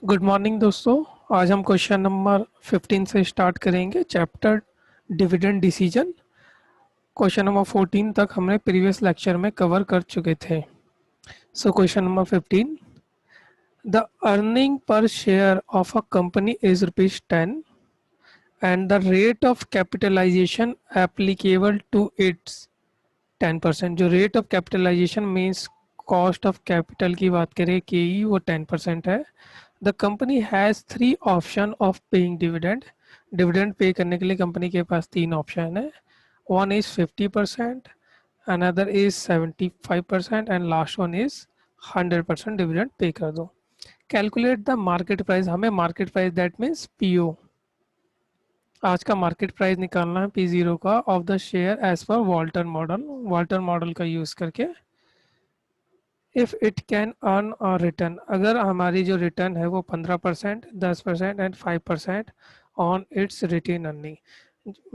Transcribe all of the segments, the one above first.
Good morning दोस्तों। आज हम क्वेश्चन नंबर 15 से स्टार्ट करेंगे chapter dividend decision. Question number 14 तक हमने प्रीवियस लेक्चर में कवर कर चुके थे। So question number 15, the earning per share of a company is rupees 10 and the rate of capitalisation applicable to it's 10%। जो rate of capitalisation means cost of capital की बात करें के ई, वो 10% है। The company has three option of paying dividend. Dividend pay करने के लिए company के पास तीन ऑप्शन है। One is 50%, another is 75% and last one is 100% dividend pay कर दो। Calculate the market price. हमें market price that means P O, आज का मार्केट प्राइस निकालना है पी जीरो का of the share as per Walter model. Walter model का use करके इफ इट कैन अर्न और रिटर्न, अगर हमारी जो रिटर्न है वो 15%, 10% and 5% on its retained earning.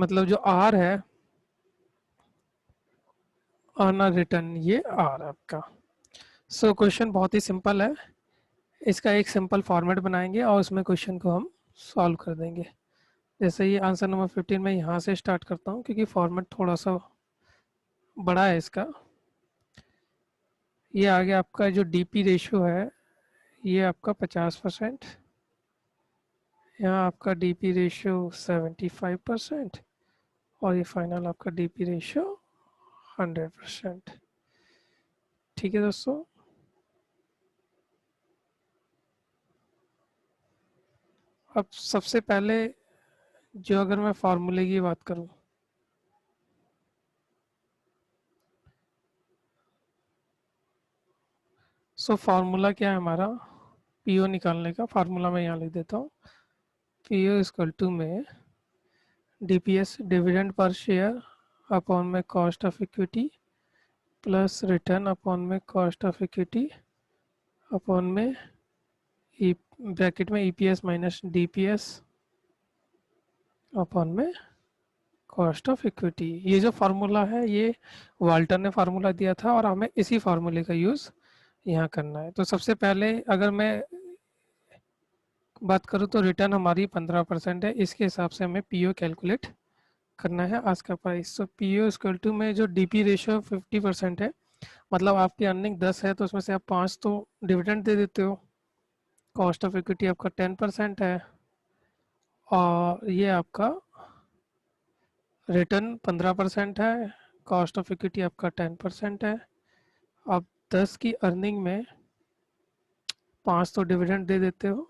मतलब जो आर है, अर्न और रिटर्न, ये आर आपका। सो क्वेश्चन बहुत ही सिंपल है। इसका एक सिंपल फॉर्मेट बनाएंगे और उसमें क्वेश्चन को हम सॉल्व कर देंगे। जैसे ये आंसर नंबर 15 में यहाँ से स्टार्ट करता हूँ क्योंकि फॉर्मेट थोड़ा सा बड़ा है इसका। ये आगे आपका जो डीपी रेशियो है ये आपका 50%, यहाँ आपका डीपी रेशियो 75% और ये फाइनल आपका डीपी रेशियो 100%। ठीक है दोस्तों। अब सबसे पहले जो अगर मैं फार्मूले की बात करूं, सो फार्मूला क्या है हमारा, पीओ निकालने का फार्मूला मैं यहाँ लिख देता हूँ। पीओ इक्वल टू में DPS dividend per share upon में cost of equity plus return upon में कॉस्ट ऑफ इक्विटी अपॉन में ब्रैकेट में ईपीएस माइनस डीपीएस अपॉन में कॉस्ट ऑफ इक्विटी। ये जो फार्मूला है ये वाल्टर ने फार्मूला दिया था और हमें इसी फार्मूले का यूज़ यहाँ करना है। तो सबसे पहले अगर मैं बात करूँ तो रिटर्न हमारी 15% है, इसके हिसाब से हमें पीओ कैलकुलेट करना है आज का प्राइस। तो पीओ इक्वल टू में जो डीपी रेशियो 50% है, मतलब आपकी अर्निंग 10 है तो उसमें से आप 5 तो डिविडेंड दे देते हो। कॉस्ट ऑफ इक्विटी आपका 10% है और ये आपका रिटर्न 15% है, कॉस्ट ऑफ इक्विटी आपका 10% है। अब 10 की अर्निंग में 5 तो डिविडेंड दे देते हो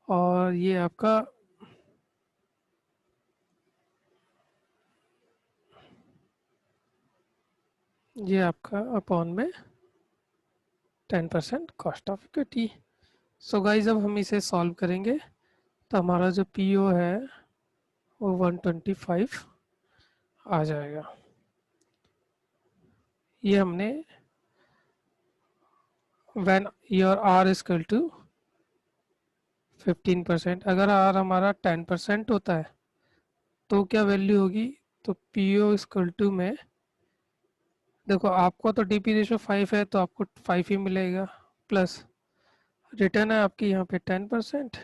और ये आपका अपॉन में 10% cost of equity. So guys अब हम इसे सॉल्व करेंगे तो हमारा जो पीओ है वो 125 आ जाएगा। ये हमने when your R is equal to 15%, अगर आर हमारा 10% होता है तो क्या वैल्यू होगी, तो पीओ इक्वल टू में देखो आपको तो डीपी रेशो 5 है तो आपको 5 ही मिलेगा, प्लस रिटर्न है आपकी यहाँ पे 10%,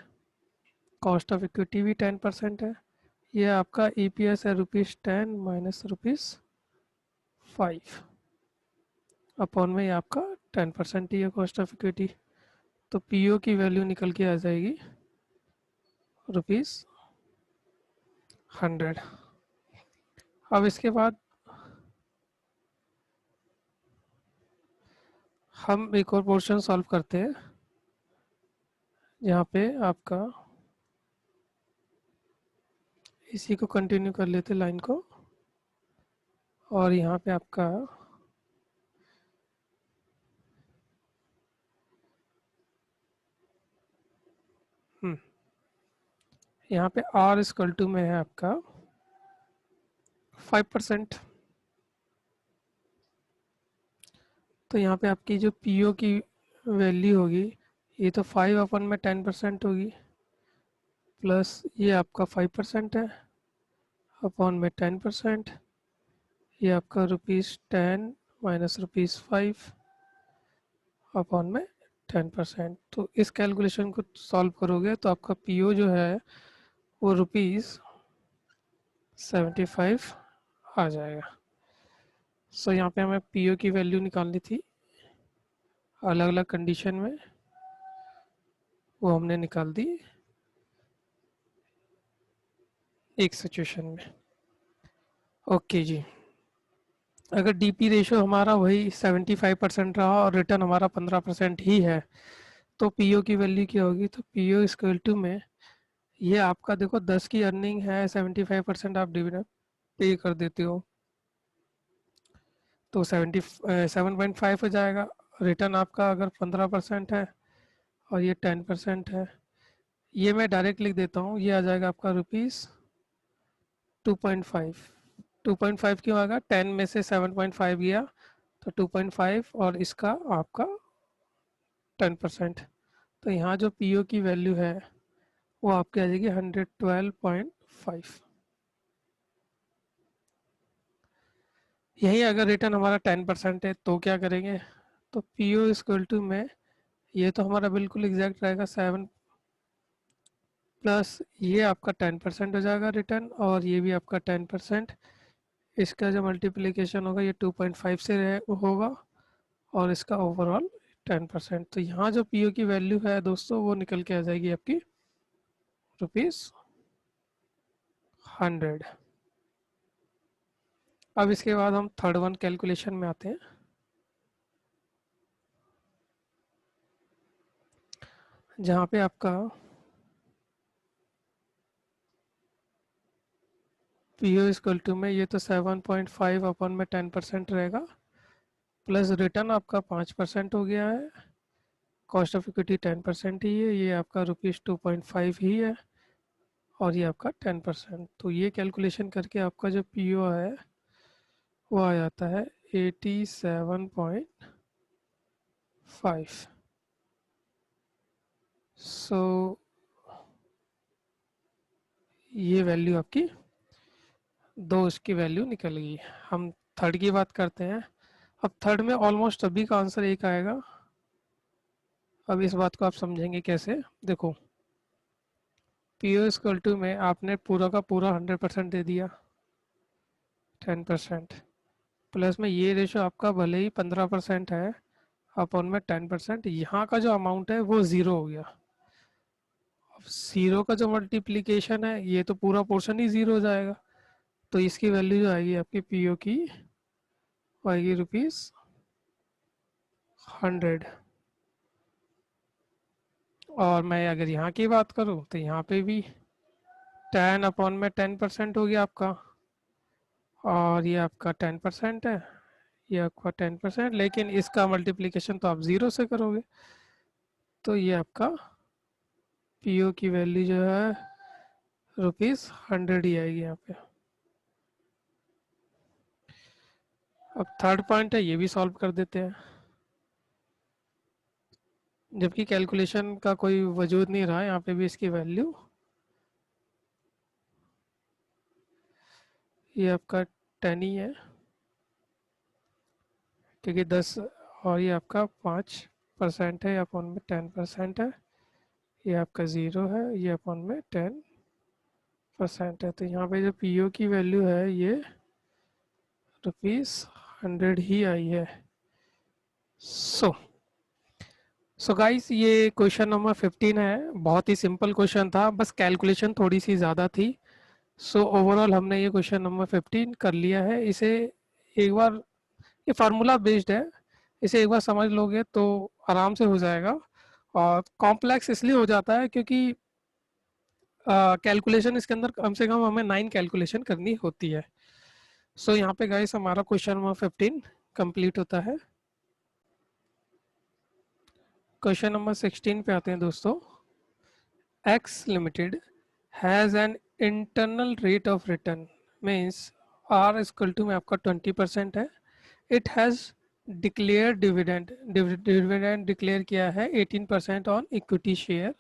कॉस्ट ऑफ इक्विटी भी 10% है। ये आपका ईपीएस है ₹10 माइनस ₹5 अपॉन में ये आपका 10% ही है कॉस्ट ऑफ इक्विटी। तो पीओ की वैल्यू निकल के आ जाएगी ₹100। अब इसके बाद हम एक और पोर्शन सॉल्व करते हैं जहाँ पे आपका इसी को कंटिन्यू कर लेते लाइन को और यहाँ पे आपका यहाँ पे आर इक्वल टू में है आपका 5%। तो यहाँ पे आपकी जो पीओ की वैल्यू होगी ये तो 5 अपन में 10% होगी, प्लस ये आपका 5% है अपॉन में 10%, ये आपका ₹10 माइनस ₹5 अपॉन में 10%। तो इस कैलकुलेशन को सॉल्व करोगे तो आपका पीओ जो है वो ₹75 आ जाएगा। सो यहाँ पे हमें पीओ की वैल्यू निकालनी थी अलग अलग कंडीशन में, वो हमने निकाल दी एक सिचुएशन में। ओके जी, अगर डीपी रेशियो हमारा वही 75% रहा और रिटर्न हमारा 15% ही है तो पीओ की वैल्यू क्या होगी? तो पीओ इक्वल टू में ये आपका देखो 10 की अर्निंग है, 75% आप डिविडेंड पे कर देते हो तो 7.5 हो जाएगा। रिटर्न आपका अगर 15% है और ये 10% है, ये मैं डायरेक्ट लिख देता हूँ, ये आ जाएगा आपका ₹2.5। 2.5 क्यों आएगा? 10 में से 7.5 गया तो 2.5 और इसका आपका 10%। तो यहाँ जो पीओ की वैल्यू है वो आपकी आ जाएगी 112.5। यही अगर रिटर्न हमारा 10% है तो क्या करेंगे? तो पीओ इक्वल टू में ये तो हमारा बिल्कुल एग्जैक्ट रहेगा 7 प्लस ये आपका 10% हो जाएगा रिटर्न और ये भी आपका 10%। इसका जो मल्टीप्लिकेशन होगा ये 2.5 से होगा और इसका ओवरऑल 10%। तो यहाँ जो पीओ की वैल्यू है दोस्तों वो निकल के आ जाएगी आपकी ₹100। अब इसके बाद हम थर्ड वन कैलकुलेशन में आते हैं, जहाँ पे आपका पीओ इक्वल टू में ये तो 7.5 अपन में 10% रहेगा प्लस रिटर्न आपका 5% हो गया है, कॉस्ट ऑफ इक्विटी 10% ही है, ये आपका ₹2.5 ही है और ये आपका 10%। तो ये कैलकुलेशन करके आपका जो पीओ है वो आ जाता है 87.5। सो ये वैल्यू आपकी दो उसकी वैल्यू निकल गई। हम थर्ड की बात करते हैं। अब थर्ड में ऑलमोस्ट सभी का आंसर एक आएगा। अब इस बात को आप समझेंगे कैसे, देखो पीओ इक्वल टू में आपने पूरा का पूरा 100% दे दिया 10%, प्लस में ये रेशो आपका भले ही 15% है अपन में 10%, यहाँ का जो अमाउंट है वो ज़ीरो हो गया। अब ज़ीरो का जो मल्टीप्लीकेशन है ये तो पूरा पोर्शन ही ज़ीरो हो जाएगा, तो इसकी वैल्यू जो आएगी आपकी पीओ की वो आएगी ₹100। और मैं अगर यहाँ की बात करूँ तो यहाँ पे भी 10/10% हो गया आपका और ये आपका 10% है, ये आपका 10%, लेकिन इसका मल्टीप्लिकेशन तो आप ज़ीरो से करोगे तो ये आपका पीओ की वैल्यू जो है ₹100 ही आएगी यहाँ पे। अब थर्ड पॉइंट है, ये भी सॉल्व कर देते हैं, जबकि कैलकुलेशन का कोई वजूद नहीं रहा यहाँ पे भी इसकी वैल्यू, ये आपका 10 ही है क्योंकि 10 और ये आपका 5% है, अपन में 10% है, ये आपका ज़ीरो है, ये अपन में 10% है। तो यहाँ पे जो पीओ की वैल्यू है ये ₹100 ही आई है। सो सो गाइस ये क्वेश्चन नंबर 15 है, बहुत ही सिंपल क्वेश्चन था, बस कैलकुलेशन थोड़ी सी ज़्यादा थी। सो ओवरऑल हमने ये क्वेश्चन नंबर 15 कर लिया है। इसे एक बार, ये फार्मूला बेस्ड है, इसे एक बार समझ लोगे तो आराम से हो जाएगा। और कॉम्प्लेक्स इसलिए हो जाता है क्योंकि कैलकुलेशन इसके अंदर कम से कम हमें 9 कैलकुलेशन करनी होती है। सो यहाँ पे गाइस हमारा क्वेश्चन नंबर 15 कंप्लीट होता है। क्वेश्चन नंबर 16 पे आते हैं दोस्तों। X Limited has an internal rate of return, means R is equal to में आपका 20% है। It has declared dividend declare किया है 18% on equity share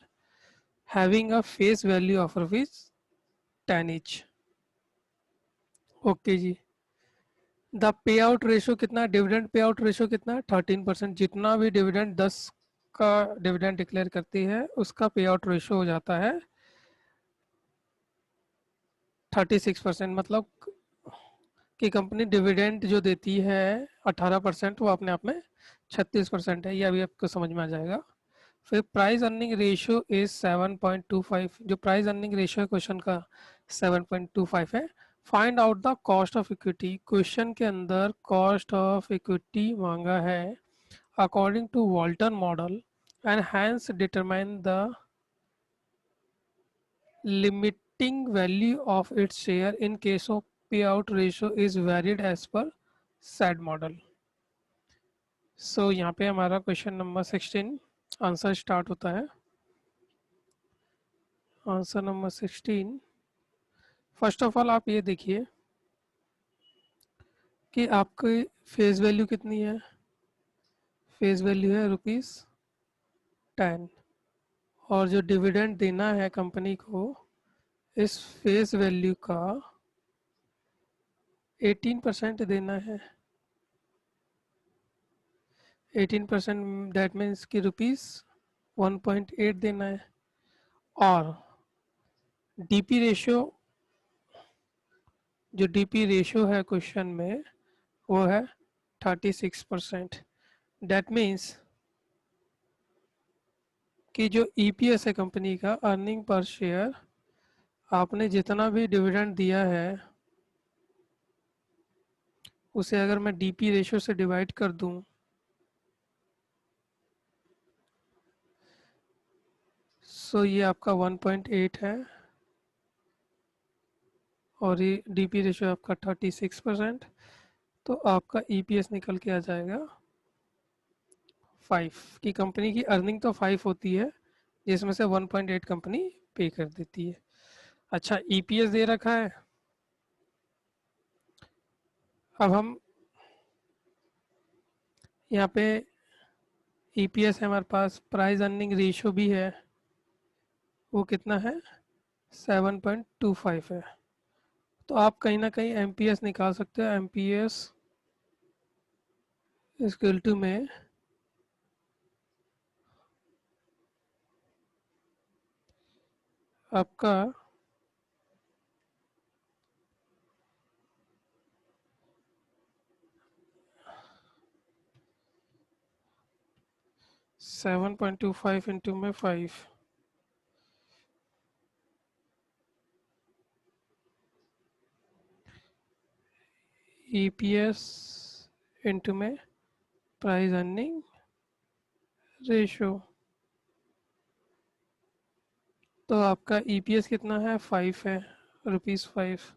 having a face value of ₹10 each। Okay जी, द पे आउट रेशो कितना, dividend pay out ratio कितना है 13%। जितना भी डिविडेंड 10 आपका डिविडेंड डिक्लेयर करती है उसका पे आउट रेशो हो जाता है 36%। मतलब कि कंपनी डिविडेंड जो देती है 18%, वो अपने आप में 36% है। ये अभी आपको समझ में आ जाएगा। फिर प्राइस अर्निंग रेशियो इज 7.25। जो प्राइस अर्निंग रेशियो है क्वेश्चन का 7.25 है। Find out the cost of equity. Question के अंदर कॉस्ट ऑफ इक्विटी मांगा है according to Walton model and hence determine the limiting value of its share in case of payout ratio is varied as per said model। सो यहाँ पे हमारा question number 16 answer start होता है। Answer number 16, first of all आप ये देखिए कि आपकी फेस वैल्यू कितनी है। फेस वैल्यू है ₹10 और जो डिविडेंड देना है कंपनी को इस फेस वैल्यू का 18% देना है। 18% दैट मीन्स कि ₹1.8 देना है। और डीपी रेशियो, जो डीपी रेशियो है क्वेश्चन में वो है 36%। दैट मीन्स कि जो ईपीएस है कंपनी का, अर्निंग पर शेयर, आपने जितना भी डिविडेंड दिया है उसे अगर मैं डीपी रेशियो से डिवाइड कर दूं सो ये आपका 1.8 है और ये डीपी रेशियो आपका 36%। तो आपका ईपीएस निकल के आ जाएगा 5। की कंपनी की अर्निंग तो 5 होती है जिसमें से 1.8 कंपनी पे कर देती है। अच्छा, ईपीएस दे रखा है। अब हम यहाँ पे ईपीएस है हमारे पास, प्राइस अर्निंग रेशियो भी है, वो कितना है 7.25 है। तो आप कहीं ना कहीं एमपीएस निकाल सकते हो। एमपीएस इक्वल टू में आपका 7.25 इंटू में 5, ईपीएस इंटू में प्राइस अर्निंग रेशो। तो आपका ईपीएस कितना है 5 है, ₹5।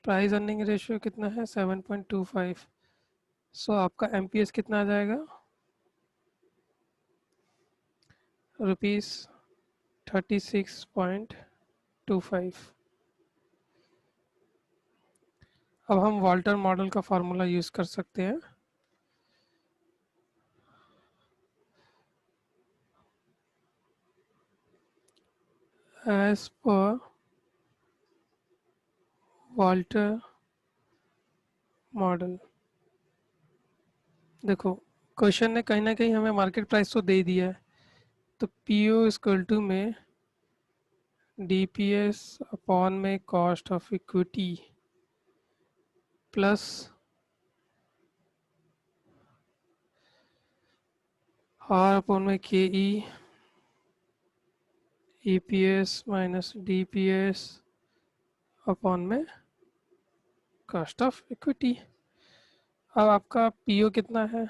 प्राइस अर्निंग रेशियो कितना है 7.25। सो आपका एमपीएस कितना आ जाएगा ₹36.25। अब हम वाल्टर मॉडल का फार्मूला यूज़ कर सकते हैं। एज पर वाल्टर मॉडल, देखो क्वेश्चन ने कहीं ना कहीं हमें मार्केट प्राइस तो दे दिया है। तो पीओ इक्वल टू में डीपीएस अपॉन में cost of equity plus R upon में K E, EPS minus DPS upon में कॉस्ट ऑफ इक्विटी। अब आपका पीओ कितना है,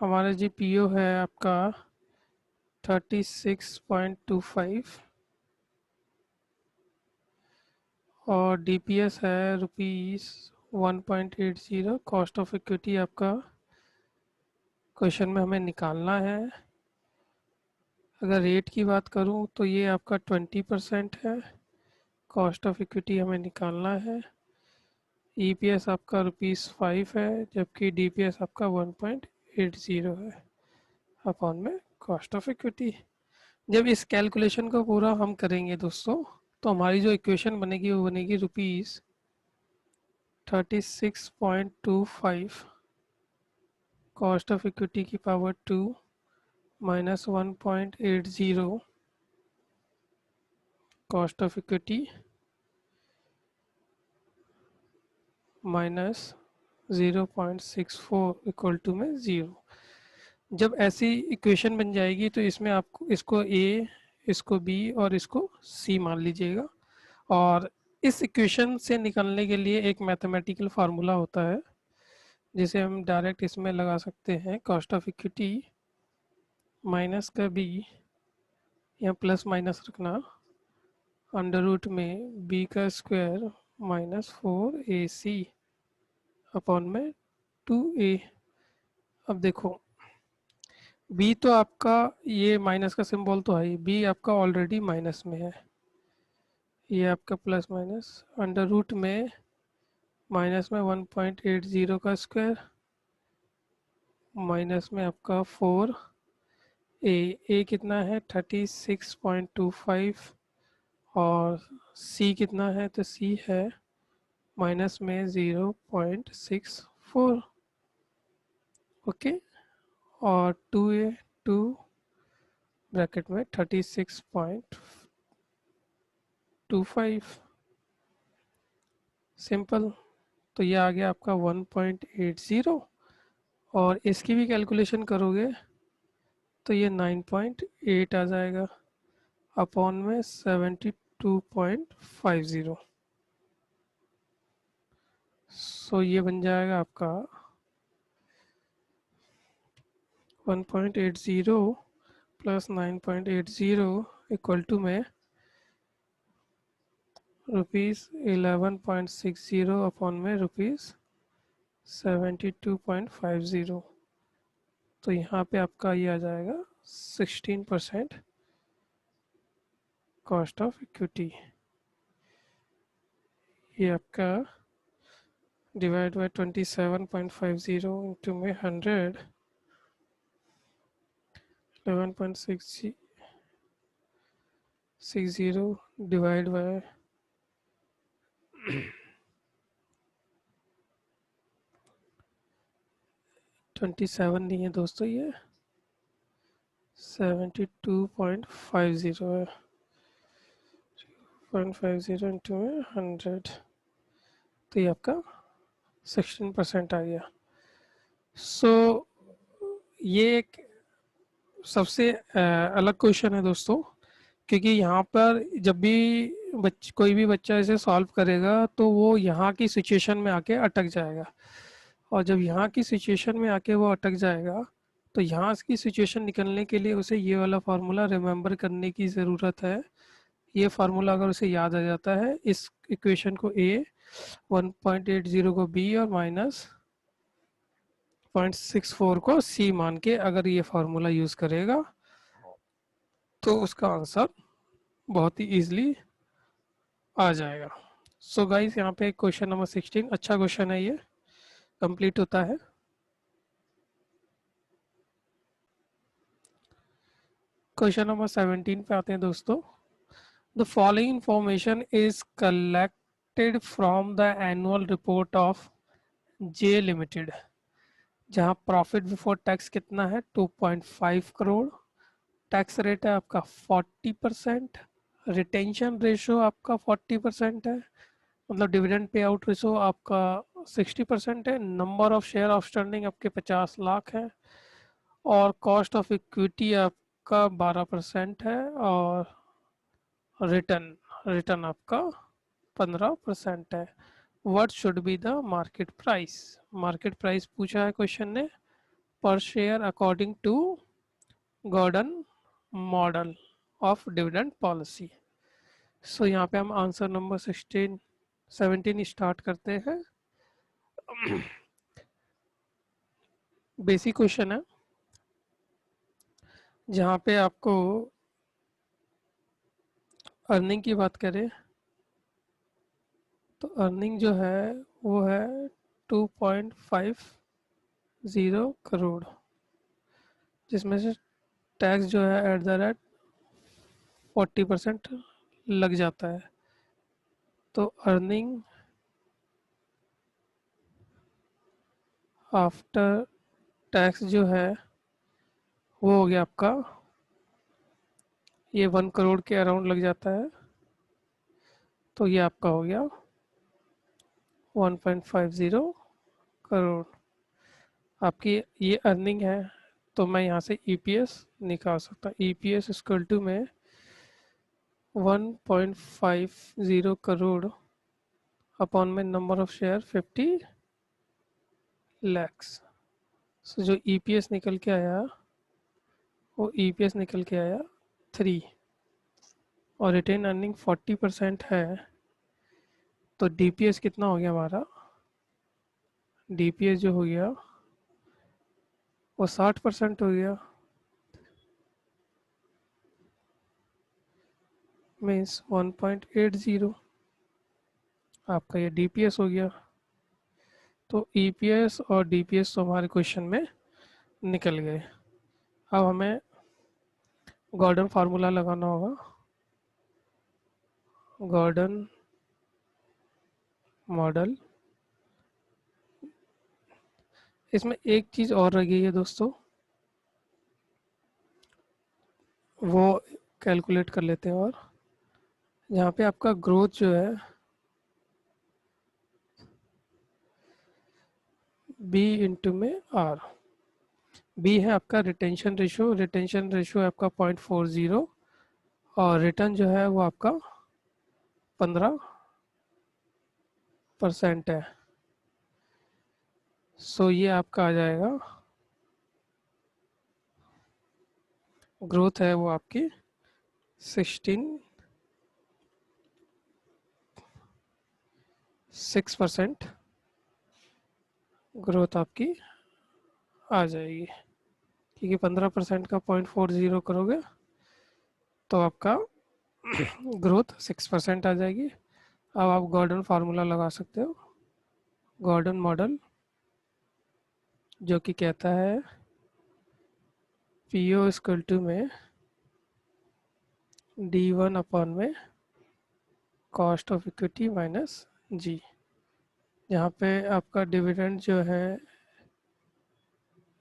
हमारा जी पीओ है आपका 36.25 और डीपीएस है ₹1.80। कॉस्ट ऑफ इक्विटी आपका क्वेश्चन में हमें निकालना है। अगर रेट की बात करूं तो ये आपका 20% है। कॉस्ट ऑफ इक्विटी हमें निकालना है। ईपीएस आपका ₹5 है जबकि डीपीएस आपका 1.80 है अपॉन में कॉस्ट ऑफ इक्विटी। जब इस कैलकुलेशन को पूरा हम करेंगे दोस्तों तो हमारी जो इक्वेशन बनेगी वो बनेगी ₹36.25 कॉस्ट ऑफ इक्विटी की power 2 minus 1.80 cost of equity minus 0.64 equal to में 0। जब ऐसी इक्वेशन बन जाएगी तो इसमें आपको इसको ए, इसको बी और इसको सी मान लीजिएगा। और इस इक्वेशन से निकलने के लिए एक मैथमेटिकल फार्मूला होता है जिसे हम डायरेक्ट इसमें लगा सकते हैं। कॉस्ट ऑफ इक्विटी माइनस का बी, यहाँ प्लस माइनस रखना, अंडर रूट में बी का स्क्वायर माइनस 4ac अपॉन में 2a। अब देखो बी तो आपका, ये माइनस का सिंबल तो है, बी आपका ऑलरेडी माइनस में है, ये आपका प्लस माइनस अंडर रूट में माइनस में 1.80 का स्क्वायर माइनस में आपका 4a कितना है 36.25 और c कितना है, तो c है माइनस में 0.64। ओके, और 2a 2 ब्रैकेट में 36.25, सिंपल। तो ये आ गया आपका 1.80 और इसकी भी कैलकुलेशन करोगे तो ये 9.8 आ जाएगा अपॉन में 72.50। सो ये बन जाएगा आपका 1.80 प्लस 9.80 इक्वल टू में ₹11.60 अपॉन में ₹72.50। तो यहाँ पे आपका ये आ जाएगा 16% कॉस्ट ऑफ इक्विटी। ये आपका डिवाइड बाय 27.50 इंटू में 100, 11.60 डिवाइड बाय 27 नहीं है दोस्तों, ये 72.50 है। 0.50 इंटू में 100, तो ये आपका 16% आ गया। सो ये एक सबसे अलग क्वेश्चन है दोस्तों, क्योंकि यहाँ पर जब भी कोई भी बच्चा इसे सॉल्व करेगा तो वो यहाँ की सिचुएशन में आके अटक जाएगा, और जब यहाँ की सिचुएशन में आके वो अटक जाएगा तो यहाँ की सिचुएशन निकलने के लिए उसे ये वाला फार्मूला रिमेंबर करने की ज़रूरत है। ये फार्मूला अगर उसे याद आ जाता है, इस इक्वेशन को ए, 1.80 को बी और माइनस 0.64 को सी मान के अगर ये फार्मूला यूज़ करेगा तो उसका आंसर बहुत ही इजीली आ जाएगा। सो गाइस, यहाँ पे क्वेश्चन नंबर 16 अच्छा क्वेश्चन है, ये कंप्लीट होता है। क्वेश्चन नंबर 17 पे आते हैं दोस्तों। The following information is collected from the annual report of J limited, जहाँ प्रॉफिट बिफोर टैक्स कितना है 2.5 करोड़, टैक्स रेट है आपका 40%, रिटेंशन रेशो आपका 40% है, मतलब डिविडेंड पे आउट रेशो आपका 60% है, नंबर ऑफ शेयर आउटस्टैंडिंग आपके 50 लाख है, और कॉस्ट ऑफ इक्विटी आपका 12% है, और रिटर्न रिटर्न आपका 15% है। What should be the market price, market price पूछा है क्वेश्चन ने, per share according to Gordon model of dividend policy. So यहाँ पे हम आंसर नंबर 17 स्टार्ट करते हैं। बेसिक क्वेश्चन है जहाँ पे आपको अर्निंग की बात करें तो अर्निंग जो है वो है 2.50 करोड़, जिसमें से टैक्स जो है एट द रेट 40% लग जाता है। तो अर्निंग आफ्टर टैक्स जो है वो हो गया आपका, ये 1 करोड़ के अराउंड लग जाता है, तो ये आपका हो गया 1.50 करोड़ आपकी ये अर्निंग है। तो मैं यहाँ से ईपीएस निकाल सकता हूँ। ईपीएस इक्वल टू में 1.50 करोड़ अपॉन में नंबर ऑफ शेयर 50 lakhs। सो जो ईपीएस निकल के आया, वो ईपीएस निकल के आया 3, और रिटेन अर्निंग 40% है, तो डीपीएस कितना हो गया हमारा, डीपीएस जो हो गया वो 60% हो गया, मीन्स 1.80 आपका ये डीपीएस हो गया। तो ईपीएस और डीपीएस तो हमारे क्वेश्चन में निकल गए। अब हमें गॉर्डन फार्मूला लगाना होगा। गॉर्डन मॉडल, इसमें एक चीज़ और रह गई है दोस्तों, वो कैलकुलेट कर लेते हैं। और यहाँ पे आपका ग्रोथ जो है बी इंटू में आर, बी है आपका रिटेंशन रेशियो, रिटेंशन रेशियो है आपका 0.40, और रिटर्न जो है वो आपका 15% है। सो ये आपका आ जाएगा, ग्रोथ है वो आपकी 6% ग्रोथ आपकी आ जाएगी, क्योंकि 15% का 0.40 करोगे तो आपका ग्रोथ 6% आ जाएगी। अब आप गॉर्डन फार्मूला लगा सकते हो। गॉर्डन मॉडल जो कि कहता है पी ओ इक्वल टू में D1 अपॉन में कॉस्ट ऑफ इक्विटी माइनस जी, जहाँ पे आपका डिविडेंड जो है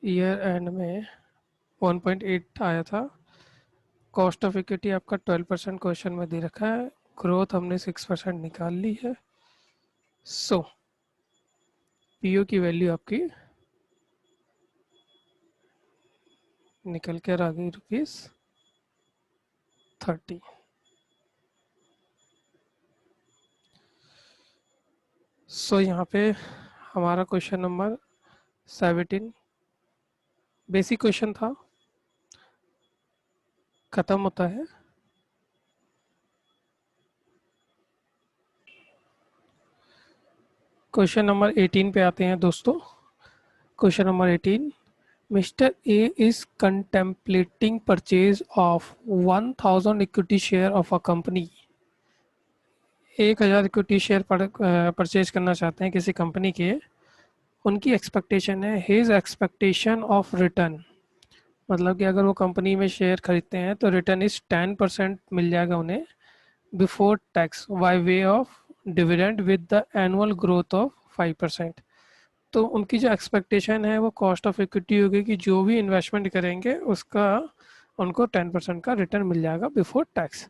ईयर एंड में 1.8 आया था, कॉस्ट ऑफ इक्विटी आपका 12% क्वेश्चन में दे रखा है, ग्रोथ हमने 6% निकाल ली है। सो पीओ की वैल्यू आपकी निकल कर आ गई ₹30। सो यहाँ पे हमारा क्वेश्चन नंबर 17 बेसिक क्वेश्चन था, खत्म होता है। क्वेश्चन नंबर 18 पे आते हैं दोस्तों। Question number 18, mister A is contemplating purchase of 1000 equity share of a company. 1000 equity share purchase करना चाहते हैं किसी कंपनी के। उनकी एक्सपेक्टेशन है, हिज एक्सपेक्टेशन ऑफ रिटर्न, मतलब कि अगर वो कंपनी में शेयर खरीदते हैं तो रिटर्न इज 10% मिल जाएगा उन्हें before tax by way of dividend with the annual growth of 5%। तो उनकी जो एक्सपेक्टेशन है वो कॉस्ट ऑफ इक्विटी होगी कि जो भी इन्वेस्टमेंट करेंगे उसका उनको 10% का रिटर्न मिल जाएगा before tax.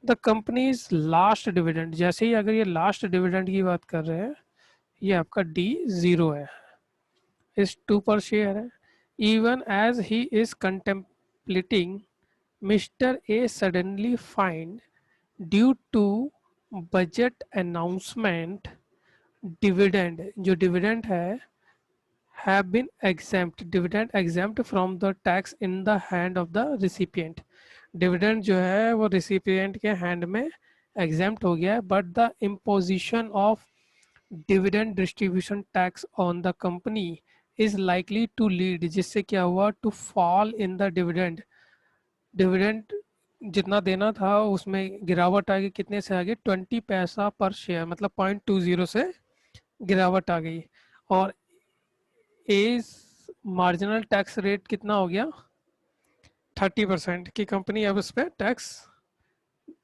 The companies last dividend, जैसे ही अगर ये लास्ट डिविडेंड की बात कर रहे हैं, ये आपका D0 है, इस 2 पर शेयर है। Even as he is contemplating, mister A suddenly find due to budget announcement dividend, जो डिविडेंड है have been exempt, dividend exempt from the tax in the hand of the recipient। Dividend जो है वो recipient के hand में exempt हो गया है, but the imposition of dividend distribution tax on the company is likely to lead, जिससे क्या हुआ, to fall in the dividend, dividend जितना देना था उसमें गिरावट आ गई, कितने से आ गई, 20 पैसा पर शेयर, मतलब 0.20 से गिरावट आ गई। और एज मार्जिनल टैक्स रेट कितना हो गया, 30% की कंपनी अब उस पर टैक्स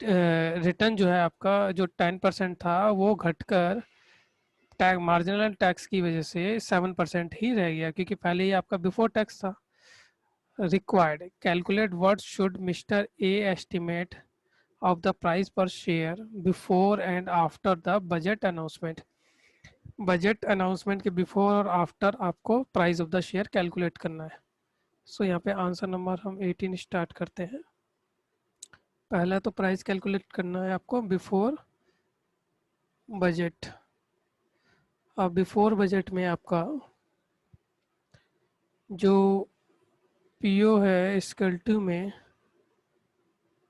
रिटर्न जो है आपका जो 10% था वो घटकर टैक्स मार्जिनल टैक्स की वजह से 7% ही रह गया, क्योंकि पहले ही आपका बिफोर टैक्स था। required. Calculate what should Mr. A estimate of the price per share before and after the budget announcement. Budget announcement के बिफोर और आफ्टर आपको price of the share calculate करना है. सो यहाँ पे आंसर नंबर हम 18 start करते हैं. पहला तो प्राइस कैलकुलेट करना है आपको बिफोर बजट. अब बिफोर बजट में आपका जो पीओ है स्केल टू में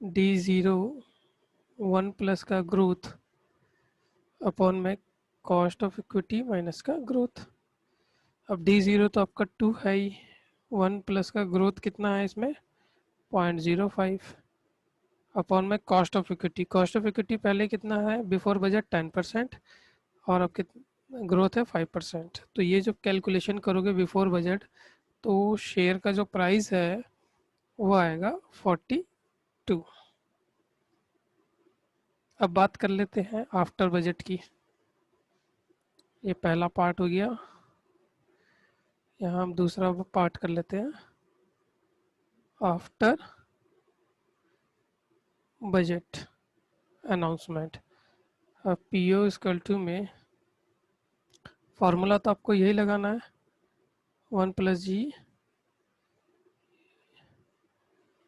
D0 1 प्लस का ग्रोथ अपॉन में कॉस्ट ऑफ इक्विटी माइनस का ग्रोथ. अब D0 तो आपका 2 है ही, 1 प्लस का ग्रोथ कितना है इसमें 0.05 अपॉन में cost of equity. Cost of equity पहले कितना है बिफोर बजट 10% और अब कितना ग्रोथ है 5%. तो ये जो कैलकुलेशन करोगे बिफोर बजट तो शेयर का जो प्राइस है वो आएगा 42. अब बात कर लेते हैं आफ्टर बजट की. ये पहला पार्ट हो गया. यहाँ हम दूसरा पार्ट कर लेते हैं आफ्टर बजट अनाउंसमेंट. अब पीओ इक्वल टू में फार्मूला तो आपको यही लगाना है 1+G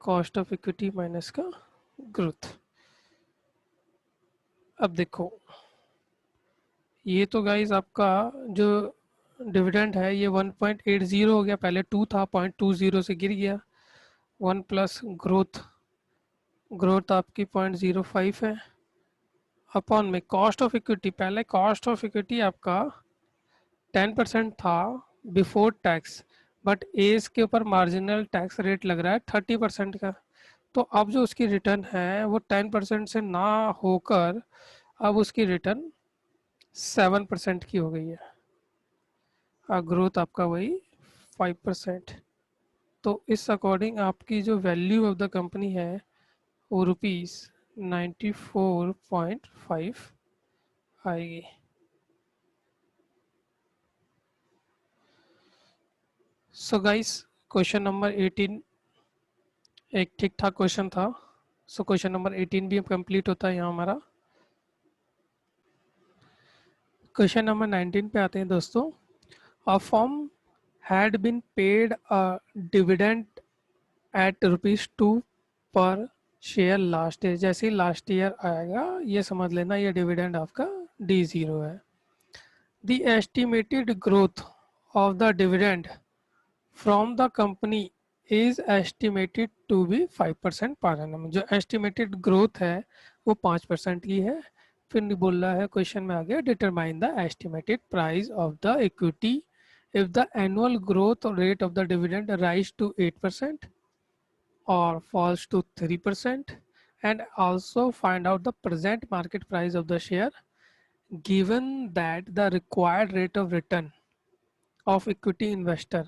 cost of equity minus का ग्रोथ. अब देखो ये तो गाइस आपका जो डिविडेंड है ये 1.80 हो गया. पहले 2 था 0.20 से गिर गया. 1 प्लस ग्रोथ ग्रोथ आपकी 0.05 है अपॉन में कॉस्ट ऑफ इक्विटी. पहले कॉस्ट ऑफ इक्विटी आपका 10% था बिफोर टैक्स बट एज के ऊपर मार्जिनल टैक्स रेट लग रहा है 30% का. तो अब जो उसकी रिटर्न है वो 10% से ना होकर अब उसकी रिटर्न 7% की हो गई है और ग्रोथ आपका वही 5%. तो इस अकॉर्डिंग आपकी जो वैल्यू ऑफ द कंपनी है वो ₹94.5 आएगी. सो गाइस क्वेश्चन नंबर 18 एक ठीक ठाक क्वेश्चन था. सो क्वेश्चन नंबर 18 भी कंप्लीट होता है यहाँ हमारा. क्वेश्चन नंबर 19 पे आते हैं दोस्तों. A firm had been paid a dividend at ₹2 per share last year. जैसे ही लास्ट ईयर आएगा ये समझ लेना ये डिविडेंड आपका D0 है. The estimated growth of the dividend from the company is estimated to be 5% per annum. जो estimated growth है वो 5% की है. फिर नहीं बोल रहा है क्वेश्चन में आगे determine the estimated price of the equity if the annual growth rate of the dividend rise to 8% or falls to 3%, and also find out the present market price of the share given that the required rate of return of equity investor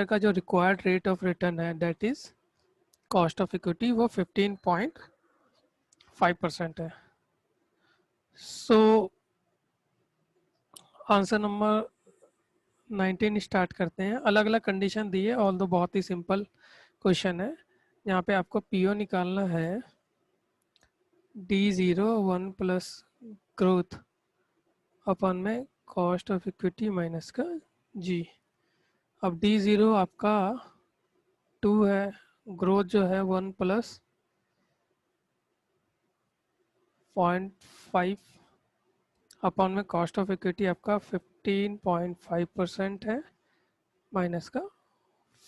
का जो required rate of return है that is cost of equity वो 15.5% है. So answer number 19 start करते हैं. अलग अलग condition दी है ऑल दो बहुत ही सिंपल क्वेश्चन है. यहाँ पे आपको पीओ निकालना है D0 1 प्लस ग्रोथ अपन में कॉस्ट ऑफ इक्विटी माइनस का जी. अब D0 आपका 2 है, ग्रोथ जो है 1 प्लस 0.5 अपन में कॉस्ट ऑफ इक्विटी आपका 15.5% है माइनस का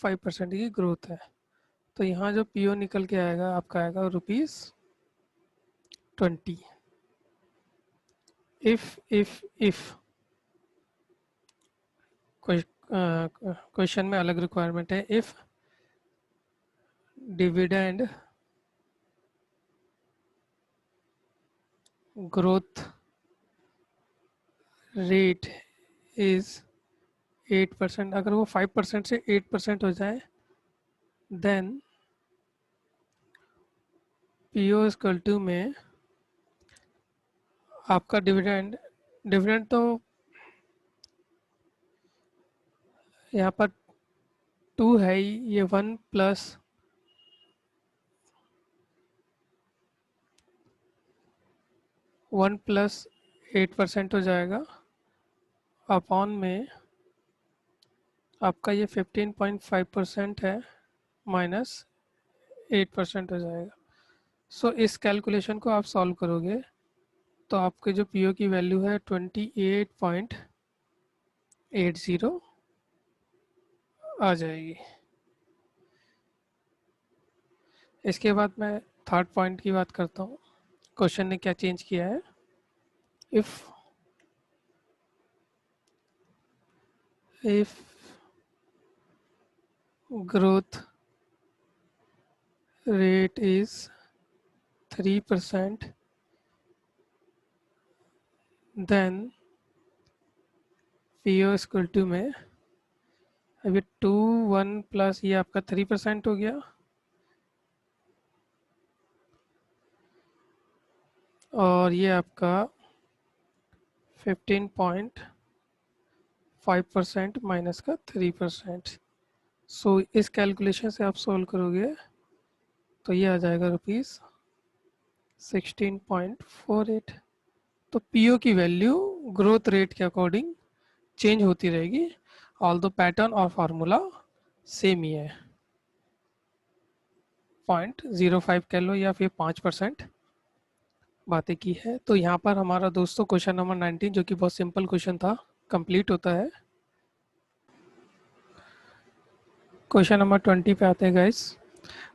5% की ग्रोथ है. तो यहाँ जो पीओ निकल के आएगा आपका आएगा ₹20. इफ क्वेश्चन में अलग रिक्वायरमेंट है. If dividend growth rate is 8%, अगर वो 5% से 8% हो जाए देन पीओ इक्वल टू में आपका डिविडेंड डिविडेंड तो यहाँ पर टू है ही, ये 1+8% हो जाएगा, अपॉन में आपका ये 15.5% है, -8% हो जाएगा। सो इस कैलकुलेशन को आप सॉल्व करोगे तो आपके जो पीओ की वैल्यू है 28.80 आ जाएगी। इसके बाद मैं थर्ड पॉइंट की बात करता हूँ। क्वेश्चन ने क्या चेंज किया है, if if growth rate is 3%, then PO equal to में, अभी 2 1 प्लस ये आपका 3% हो गया, और ये आपका 15.5% माइनस का 3%। सो इस कैलकुलेशन से आप सोल्व करोगे तो ये आ जाएगा ₹16.48। तो पीओ की वैल्यू ग्रोथ रेट के अकॉर्डिंग चेंज होती रहेगी, ऑल दो पैटर्न और फार्मूला सेम ही है। 0.05 कह लो या फिर 5% बातें की है। तो यहाँ पर हमारा दोस्तों क्वेश्चन नंबर 19, जो कि बहुत सिंपल क्वेश्चन था, कंप्लीट होता है। क्वेश्चन नंबर 20 पे आते हैं guys.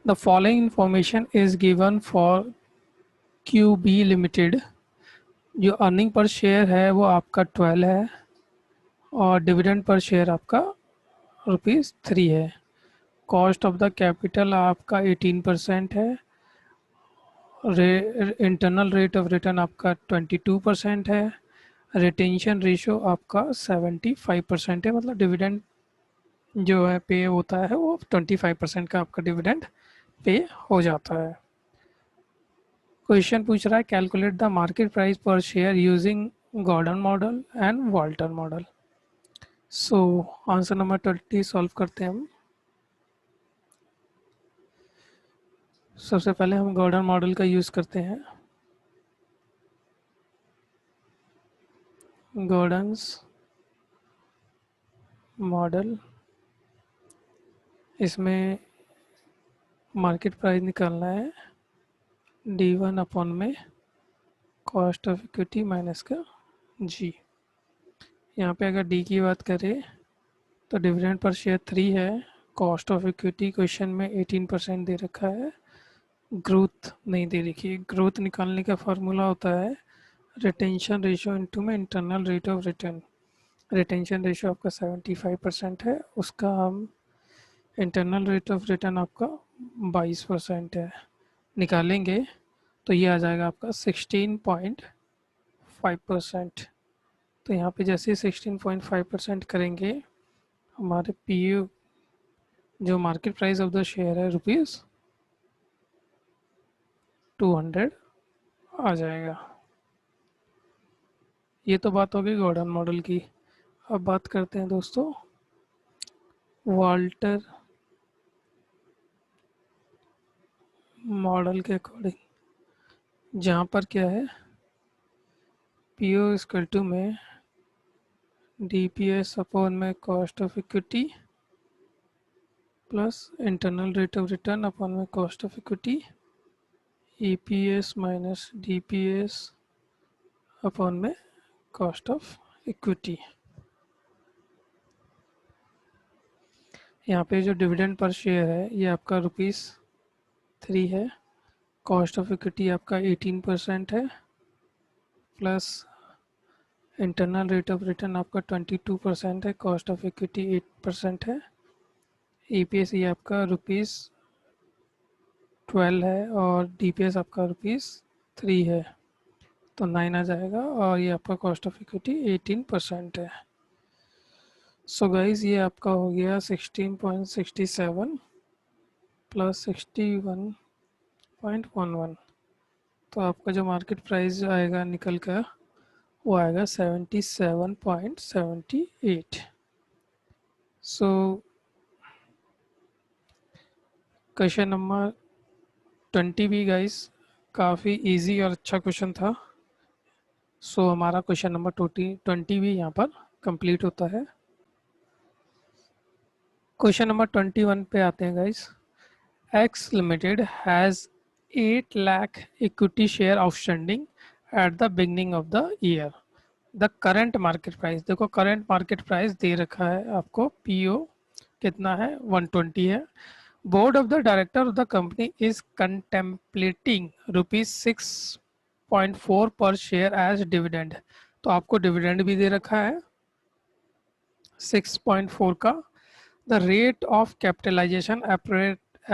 The following information is given for Q B limited. जो अर्निंग पर शेयर है वो आपका 12 है, और डिविडेंड पर शेयर आपका ₹3 है। कॉस्ट ऑफ द कैपिटल आपका 18% है। इंटरनल रेट ऑफ रिटर्न आपका 22% है। रिटेंशन रेशो आपका 75% है, मतलब डिविडेंड जो है पे होता है वो 25% का आपका डिविडेंड पे हो जाता है। क्वेश्चन पूछ रहा है calculate the market price per share using Gordon model and Walter model. So answer number 20 solve करते हैं हम। सबसे पहले हम गॉर्डन मॉडल का यूज़ करते हैं। गॉर्डन्स मॉडल, इसमें मार्केट प्राइस निकालना है D1 में कॉस्ट ऑफ इक्विटी माइनस का G। यहाँ पे अगर D की बात करें तो डिविडेंड पर शेयर 3 है, कॉस्ट ऑफ इक्विटी क्वेश्चन में 18% दे रखा है, ग्रोथ नहीं दे रखी है। ग्रोथ निकालने का फार्मूला होता है रिटेंशन रेशो इंटू में internal rate of return. Retention ratio आपका 75% है, उसका हम इंटरनल रेट ऑफ रिटर्न आपका 22% है, निकालेंगे तो ये आ जाएगा आपका 16.5%। तो यहाँ पे जैसे 16.5% करेंगे, हमारे पी यू जो market price of the share है ₹200 आ जाएगा। ये तो बात होगी गॉर्डन मॉडल की। अब बात करते हैं दोस्तों वाल्टर मॉडल के अकॉर्डिंग, जहाँ पर क्या है पी ओ इक्वल टू में DPS में cost of equity plus internal rate of return में कॉस्ट ऑफ इक्विटी, EPS माइनस DPS में कॉस्ट ऑफ इक्विटी। यहाँ पे जो डिविडेंड पर शेयर है ये आपका ₹3 है, कॉस्ट ऑफ इक्विटी आपका 18% है, plus internal rate of return आपका 22% है, कॉस्ट ऑफ इक्विटी 8% है, EPS ये आपका ₹12 है, और DPS आपका ₹3 है, तो 9 आ जाएगा, और ये आपका कॉस्ट ऑफ इक्विटी 18% है। सो गाइज ये आपका हो गया 16.67 प्लस 61.11। तो आपका जो मार्केट प्राइस आएगा निकल कर वो आएगा 77.78। सो क्वेश्चन नंबर 20 भी गाइस काफ़ी इजी और अच्छा क्वेश्चन था। सो हमारा क्वेश्चन नंबर 20 भी यहाँ पर कंप्लीट होता है। क्वेश्चन नंबर 21 पे आते हैं guys. X limited has 8 lakh equity share outstanding at the beginning of the year. The current market price, देखो करंट मार्केट प्राइस दे रखा है आपको, पीओ कितना है 120 है। Board of the director of the company is contemplating ₹6.4 पर शेयर एज डिविडेंड। तो आपको डिविडेंड भी दे रखा है 6.4 का। The rate of capitalisation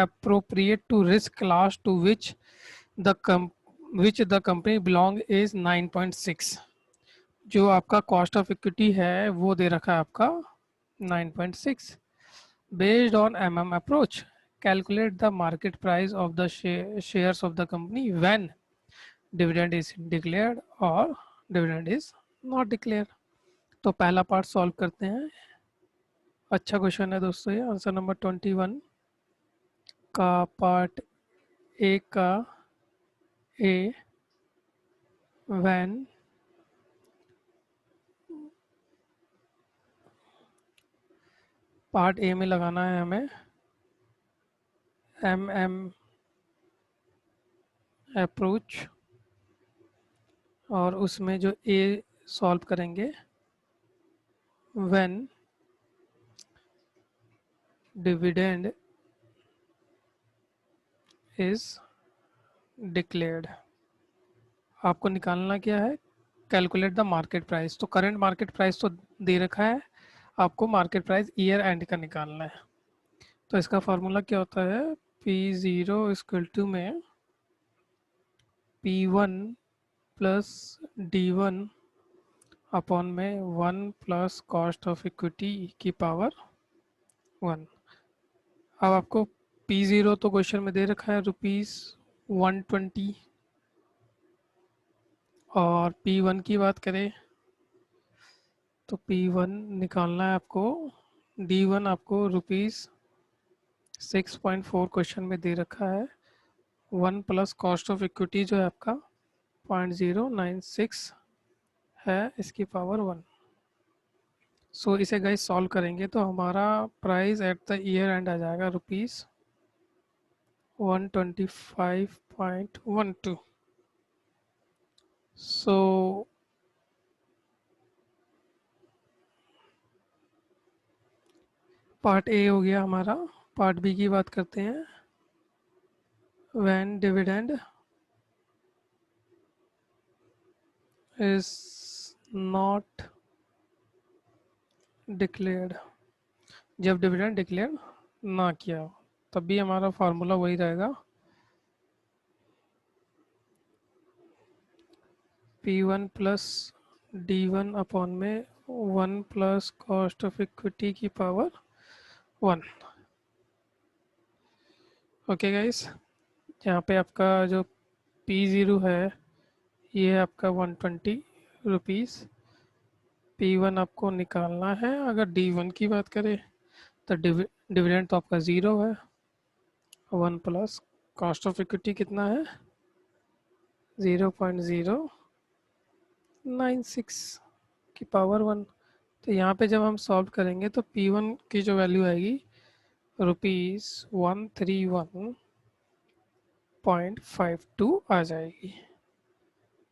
appropriate to risk class to which the company belong is 9.6। जो आपका कॉस्ट ऑफ इक्विटी है वो दे रखा है आपका 9.6। Based on approach calculate the market price of the shares of the company when dividend is declared और dividend is not declare. तो पहला पार्ट सॉल्व करते हैं। अच्छा क्वेश्चन है दोस्तों ये। आंसर नंबर 21 का पार्ट ए का ए, व्हेन पार्ट ए में लगाना है हमें अप्रोच, और उसमें जो ए सॉल्व करेंगे व्हेन डिविडेंड इज डिक्लेयर्ड। आपको निकालना क्या है, कैलकुलेट द मार्केट प्राइस। तो करंट मार्केट प्राइस तो दे रखा है, आपको मार्केट प्राइस ईयर एंड का निकालना है। तो इसका फार्मूला क्या होता है, P0 इक्वल टू में P1 प्लस D1 अपॉन में 1 प्लस कॉस्ट ऑफ इक्विटी की पावर 1। अब आपको P0 तो क्वेश्चन में दे रखा है ₹120, और P1 की बात करें तो P1 निकालना है आपको, D1 आपको ₹6.4 क्वेश्चन में दे रखा है। 1 प्लस कॉस्ट ऑफ इक्विटी जो है आपका 0.096 है, इसकी पावर 1। सो इसे गाइस सॉल्व करेंगे तो हमारा price at the year end आ जाएगा ₹125.12। सो पार्ट ए हो गया हमारा। पार्ट बी की बात करते हैं। When dividend is not declared, जब डिविडेंड डिक्लेयर ना किया हो तब भी हमारा फार्मूला वही रहेगा, P1 प्लस D1 अपॉन में 1 प्लस कॉस्ट ऑफ इक्विटी की पावर 1। ओके गाइस, यहाँ पे आपका जो P0 है ये है आपका ₹120। P1 आपको निकालना है। अगर D1 की बात करें तो डिविडेंड तो आपका 0 है। 1 प्लस कॉस्ट ऑफ इक्विटी कितना है 0.096 की पावर 1। तो यहाँ पे जब हम सॉल्व करेंगे तो P1 की जो वैल्यू आएगी ₹131.52 आ जाएगी।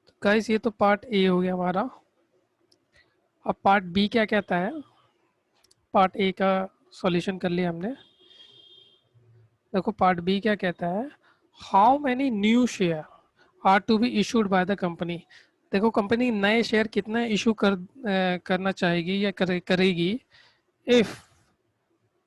तो गाइस ये तो पार्ट ए हो गया हमारा। अब पार्ट बी क्या कहता है, पार्ट ए का सॉल्यूशन कर लिया हमने। देखो पार्ट बी क्या कहता है, how many new share are to be issued by the company. देखो कंपनी नए शेयर कितने इशू करना चाहेगी या करेगी if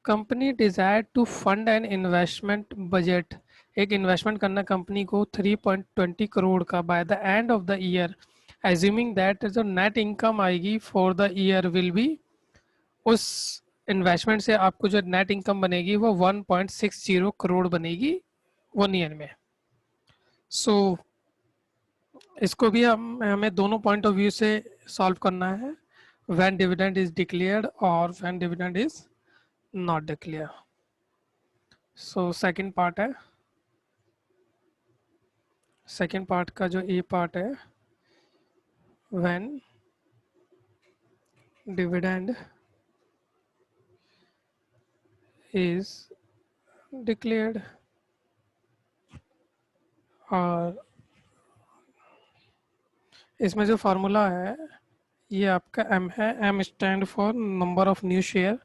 company desire to fund an investment budget. एक इन्वेस्टमेंट करना कंपनी को 3.20 करोड़ का by the end of the year, assuming that जो नेट इनकम आएगी for the year will be, उस इन्वेस्टमेंट से आपको जो नेट इनकम बनेगी वो 1.60 करोड़ बनेगी 1 ईयर में। सो इसको भी हमें दोनों पॉइंट ऑफ व्यू से सॉल्व करना है, व्हेन डिविडेंड इज डिक्लेयर्ड और when dividend is not declare. So second part है, सेकंड पार्ट का जो ए पार्ट है, व्हेन डिविडेंड इज डिक्लेयर्ड, और इसमें जो फार्मूला है ये आपका एम है, M stand for number of new share,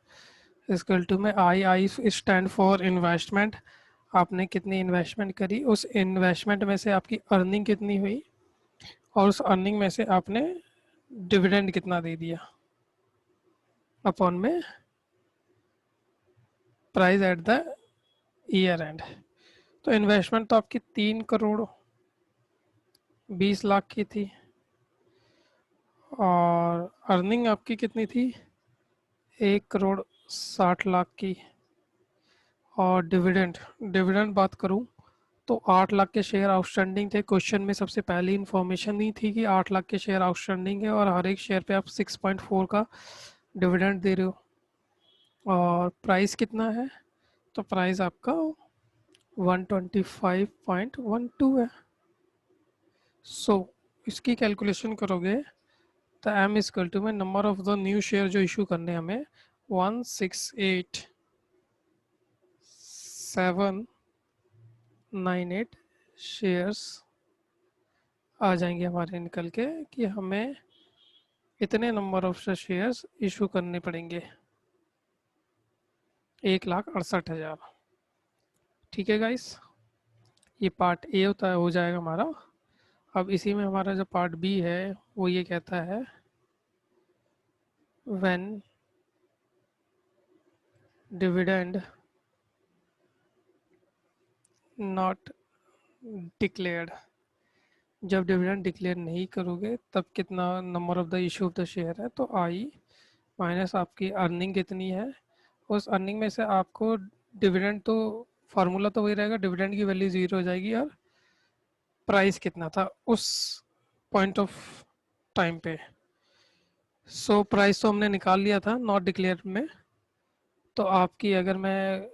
equal to में I, I stand for investment, आपने कितनी इन्वेस्टमेंट करी, उस इन्वेस्टमेंट में से आपकी अर्निंग कितनी हुई, और उस अर्निंग में से आपने डिविडेंड कितना दे दिया, अपॉन में price at the year and. तो इन्वेस्टमेंट तो आपकी 3 करोड़ 20 लाख की थी, और अर्निंग आपकी कितनी थी, 1 करोड़ 60 लाख की। और डिविडेंड, डिविडेंड बात करूं तो 8 लाख के शेयर आउटस्टैंडिंग थे। क्वेश्चन में सबसे पहली इन्फॉर्मेशन नहीं थी कि 8 लाख के शेयर आउटस्टैंडिंग है और हर एक शेयर पे आप 6.4 का डिविडेंड दे रहे हो। और प्राइस कितना है, तो प्राइस आपका 125.12 है। सो इसकी कैलकुलेशन करोगे तो एम इक्वल टू में number of the new share जो इशू करने हमें 168,798 शेयर्स आ जाएंगे हमारे निकल के, कि हमें इतने नंबर ऑफ शेयर्स इशू करने पड़ेंगे, 1,68,000। ठीक है गाइस, ये पार्ट ए होता है, हो जाएगा हमारा। अब इसी में हमारा जो पार्ट बी है वो ये कहता है, व्हेन डिविडेंड नॉट डिक्लेयर्ड, जब डिविडेंड डिक्लेयर नहीं करोगे तब कितना number of the issue of the share है, तो आई माइनस आपकी अर्निंग कितनी है, उस अर्निंग में से आपको डिविडेंड, तो फार्मूला तो वही रहेगा, डिविडेंड की वैल्यू 0 हो जाएगी, और प्राइस कितना था उस पॉइंट ऑफ टाइम पे। सो प्राइस तो हमने निकाल लिया था नॉट डिक्लेयर में। तो आपकी अगर मैं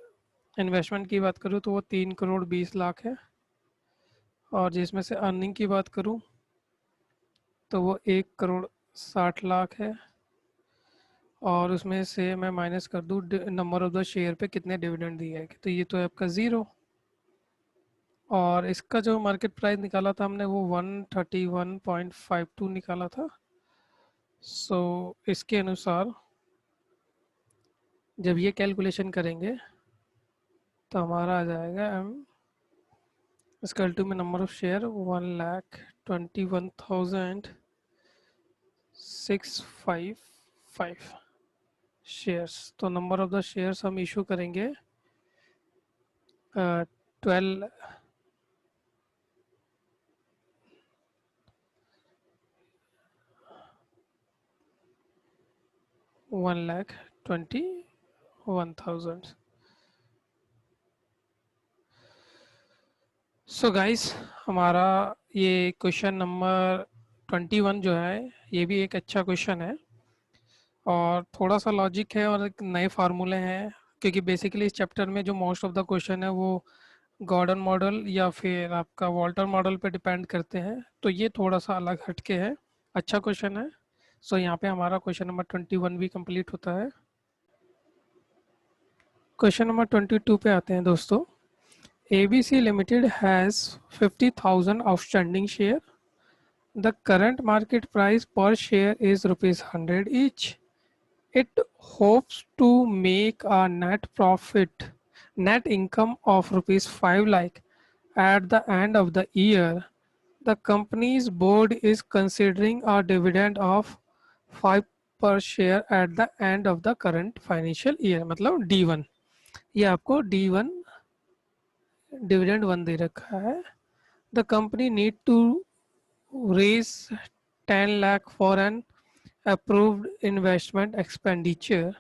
इन्वेस्टमेंट की बात करूँ तो वो 3 करोड़ 20 लाख है, और जिसमें से अर्निंग की बात करूँ तो वो 1 करोड़ 60 लाख है, और उसमें से मैं माइनस कर दूँ नंबर ऑफ द शेयर पे कितने डिविडेंड दिए हैं, तो ये तो है आपका 0। और इसका जो मार्केट प्राइस निकाला था हमने वो 131.52 निकाला था। सो इसके अनुसार जब ये कैलकुलेशन करेंगे तो हमारा आ जाएगा एम इसकल टू में नंबर ऑफ शेयर 1,21,655 शेयर्स। तो नंबर ऑफ द शेयर्स हम इशू करेंगे 12 1,21,000। सो गाइस, हमारा ये क्वेश्चन नंबर 21 जो है ये भी एक अच्छा क्वेश्चन है, और थोड़ा सा लॉजिक है और एक नए फार्मूले हैं, क्योंकि बेसिकली इस चैप्टर में जो मोस्ट ऑफ द क्वेश्चन है वो गॉर्डन मॉडल या फिर आपका वॉल्टर मॉडल पे डिपेंड करते हैं, तो ये थोड़ा सा अलग हटके है, अच्छा क्वेश्चन है। सो यहाँ पे हमारा क्वेश्चन नंबर 21 भी कंप्लीट होता है। क्वेश्चन नंबर 22 पे आते हैं दोस्तों। ABC Limited has 50,000 outstanding share. The current market price per share is rupees 100 each. It hopes to make a net income of rupees 5 lakh at the end of the year. The company's board is considering a dividend of 5 per share at the end of the current financial year, मतलब D1। ये आपको D1 dividend 1 दे रखा है। The company need to raise 10 lakh for an approved investment expenditure.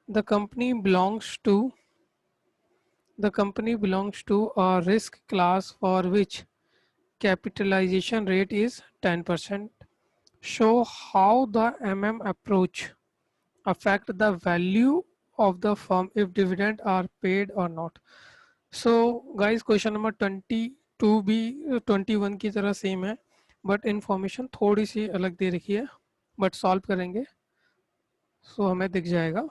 The company belongs to the company belongs to a risk class for which capitalization rate is 10%. Show how the MM approach affect the value of the firm if dividend are paid or not. So guys question number 22 भी 21 की तरह same है, but information थोड़ी सी अलग दे रखी है, but solve करेंगे सो हमें दिख जाएगा।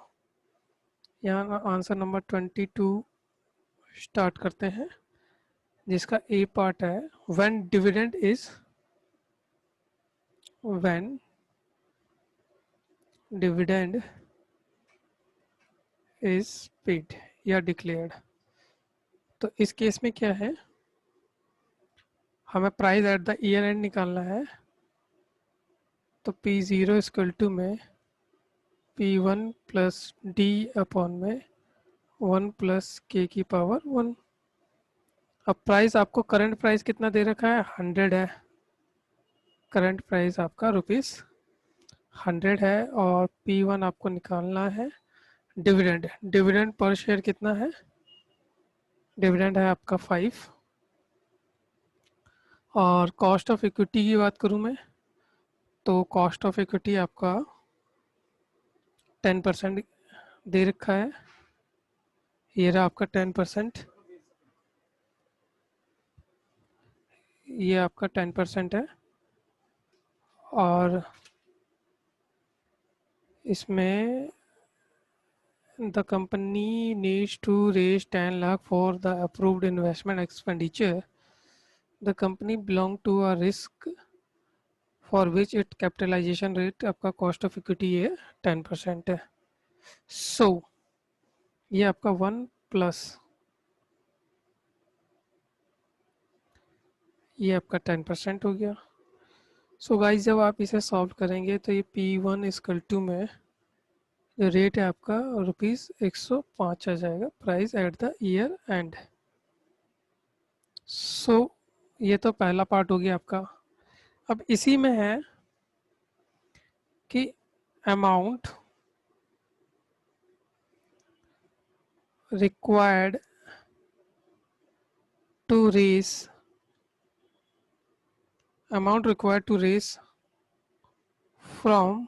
यहाँ आंसर नंबर 22 स्टार्ट करते हैं, जिसका ए पार्ट है when dividend is, when dividend is paid या डिक्लेयर्ड। तो इस केस में क्या है, हमें price at the year and निकालना है। तो पी ज़ीरो इक्वल टू में P one plus D upon में 1 + k⁻1। अब प्राइस आपको करंट प्राइस कितना दे रखा है, 100 है। करंट प्राइस आपका ₹100 है, और P1 आपको निकालना है डिविडेंड। डिविडेंड पर शेयर कितना है, डिविडेंड है आपका 5। और कॉस्ट ऑफ इक्विटी की बात करूं मैं, तो कॉस्ट ऑफ इक्विटी आपका 10% दे रखा है। ये रहा आपका 10%, ये आपका 10% है। और इसमें the company needs to raise 10 lakh for the approved investment expenditure. The company belong to a risk for which its capitalization rate आपका cost of equity है 10% है। So ये आपका 1 प्लस ये आपका 10% हो गया। सो गाइस जब आप इसे सॉल्व करेंगे तो ये P1 इक्वल टू में जो रेट है आपका ₹105 आ जाएगा, price at the year end. So ये तो पहला पार्ट हो गया आपका। अब इसी में है कि amount required to raise, amount required to raise from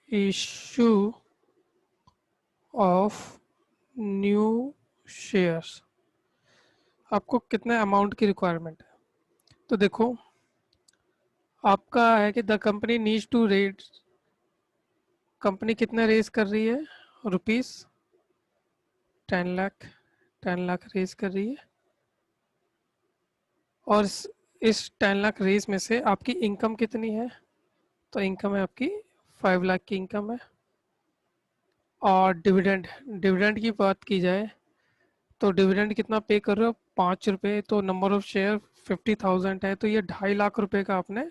issue of new shares. आपको कितने अमाउंट की रिक्वायरमेंट है, तो देखो आपका है कि the company needs to raise, company कितना रेस कर रही है, रुपीस 10 लाख, 10 लाख रेस कर रही है। और इस 10 लाख रेस में से आपकी इनकम कितनी है, तो इनकम है आपकी 5 लाख की इनकम है। और डिविडेंड, डिविडेंड की बात की जाए तो डिविडेंड कितना पे कर रहे हो, ₹5। तो नंबर ऑफ शेयर 50,000 है, तो ये ₹2.5 लाख का आपने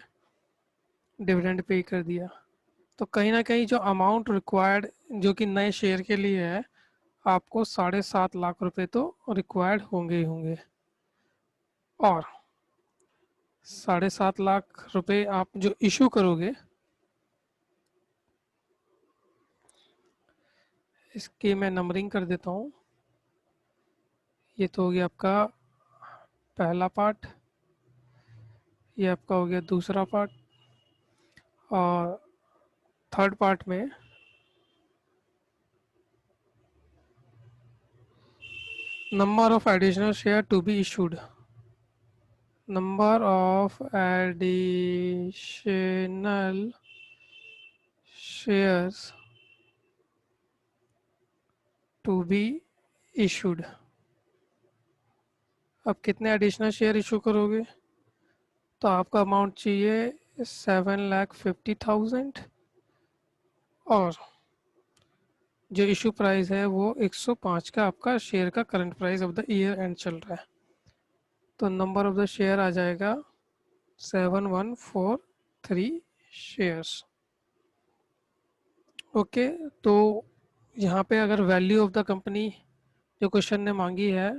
डिविडेंड पे कर दिया। तो कहीं ना कहीं जो अमाउंट रिक्वायर्ड जो कि नए शेयर के लिए है, आपको ₹7.5 लाख तो रिक्वायर्ड होंगे ही होंगे। और ₹7.5 लाख आप जो इशू करोगे, इसकी मैं नंबरिंग कर देता हूँ। ये तो हो गया आपका पहला पार्ट, ये आपका हो गया दूसरा पार्ट, और थर्ड पार्ट में number of additional share to be issued, number of additional shares to be issued. अब कितने एडिशनल शेयर इशू करोगे, तो आपका अमाउंट चाहिए 7,50,000, और जो इशू प्राइस है वो 105 का आपका शेयर का current price of the year and चल रहा है। तो नंबर ऑफ द शेयर आ जाएगा 7143 शेयर्स। ओके, तो यहाँ पे अगर वैल्यू ऑफ द कंपनी जो क्वेश्चन ने मांगी है,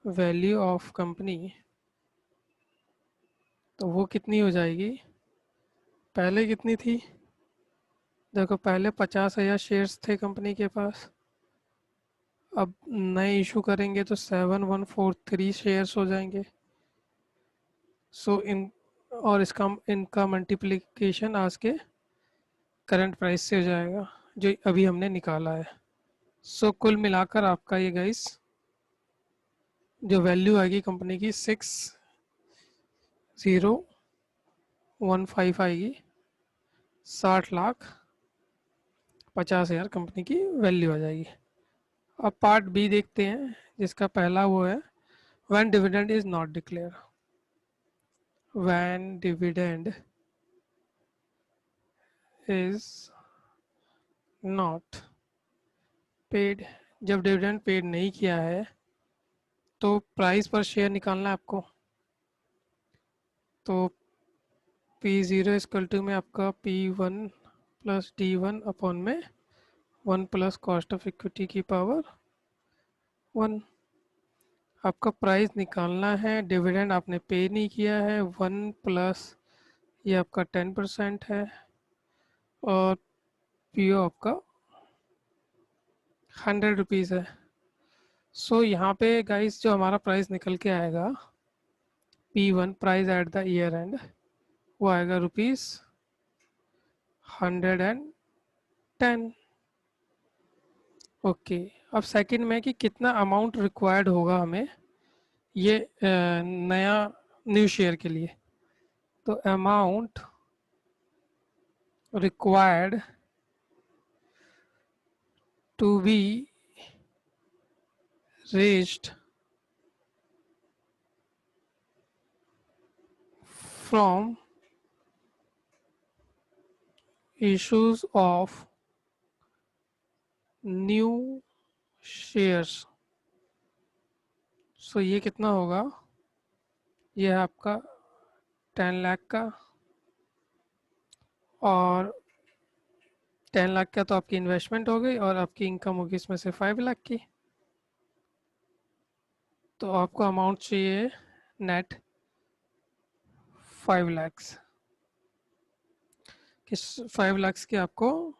वैल्यू ऑफ कंपनी, तो वो कितनी हो जाएगी, पहले कितनी थी, देखो पहले 50,000 शेयर्स थे कंपनी के पास। अब नए इशू करेंगे तो 7143 शेयर्स हो जाएंगे। सो इन और इसका इनका मल्टीप्लिकेशन आज के करंट प्राइस से हो जाएगा जो अभी हमने निकाला है। सो कुल मिलाकर आपका ये गाइस जो वैल्यू आएगी कंपनी की 6015 आएगी। 60,50,000 कंपनी की वैल्यू आ जाएगी। अब पार्ट बी देखते हैं जिसका पहला वो है when dividend is not declare. When dividend is not paid, जब डिविडेंड पेड नहीं किया है तो प्राइस पर शेयर निकालना है आपको। तो P0 इक्वल टू में आपका P1 प्लस D1 अपॉन में 1 प्लस कॉस्ट ऑफ इक्विटी की पावर 1। आपका प्राइस निकालना है, डिविडेंड आपने पे नहीं किया है, 1 प्लस ये आपका 10% है और पीओ आपका 100 रुपीज़ है। सो यहाँ पे गाइस जो हमारा प्राइस निकल के आएगा P1 price at the year and वो आएगा ₹110। ओके, अब सेकंड में कि कितना अमाउंट रिक्वायर्ड होगा हमें ये नया न्यू शेयर के लिए। तो amount required to be raised from issues of new shares. So ये कितना होगा, ये है आपका 10 लाख का और 10 लाख का तो आपकी इन्वेस्टमेंट हो गई और आपकी इनकम होगी इसमें से 5 लाख की। तो आपको अमाउंट चाहिए नेट 5 लैक्स। किस 5 लैक्स की आपको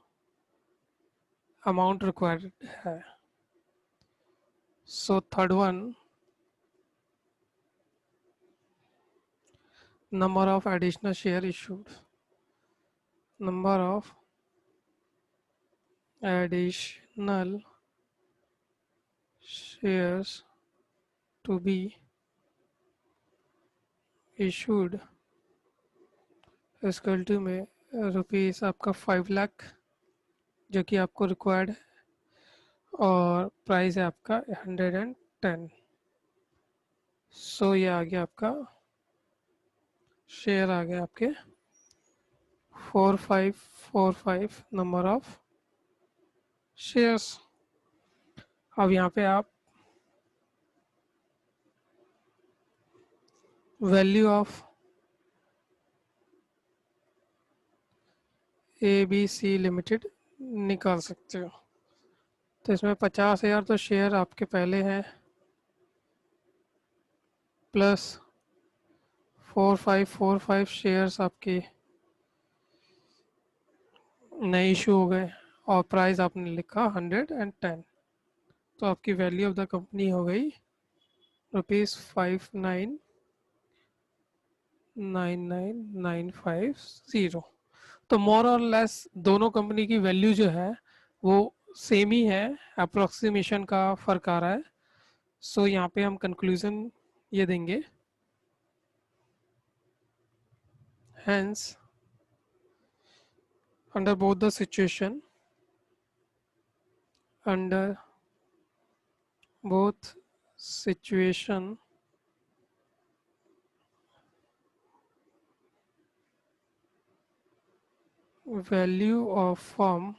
अमाउंट रिक्वायर्ड है। So third one, number of additional share issued, number of additional shares to be issued equal to में रुपीस आपका 5 लाख जो कि आपको रिक्वायर्ड है और प्राइस है आपका 110। सो ये आ गया आपका शेयर आ गया आपके 4545 नंबर ऑफ शेयर्स। अब यहाँ पे आप वैल्यू ऑफ ABC लिमिटेड निकाल सकते हो। तो इसमें 50,000 तो शेयर आपके पहले हैं प्लस 4545 शेयर्स आपके नए इशू हो गए और प्राइस आपने लिखा 110। तो आपकी वैल्यू ऑफ द कंपनी हो गई ₹59,950। तो मोर और लेस दोनों कंपनी की वैल्यू जो है वो सेम ही है, अप्रोक्सीमेशन का फ़र्क आ रहा है। सो यहाँ पे हम कंक्लूजन ये देंगे, hence under both the situation, under both situation value of firm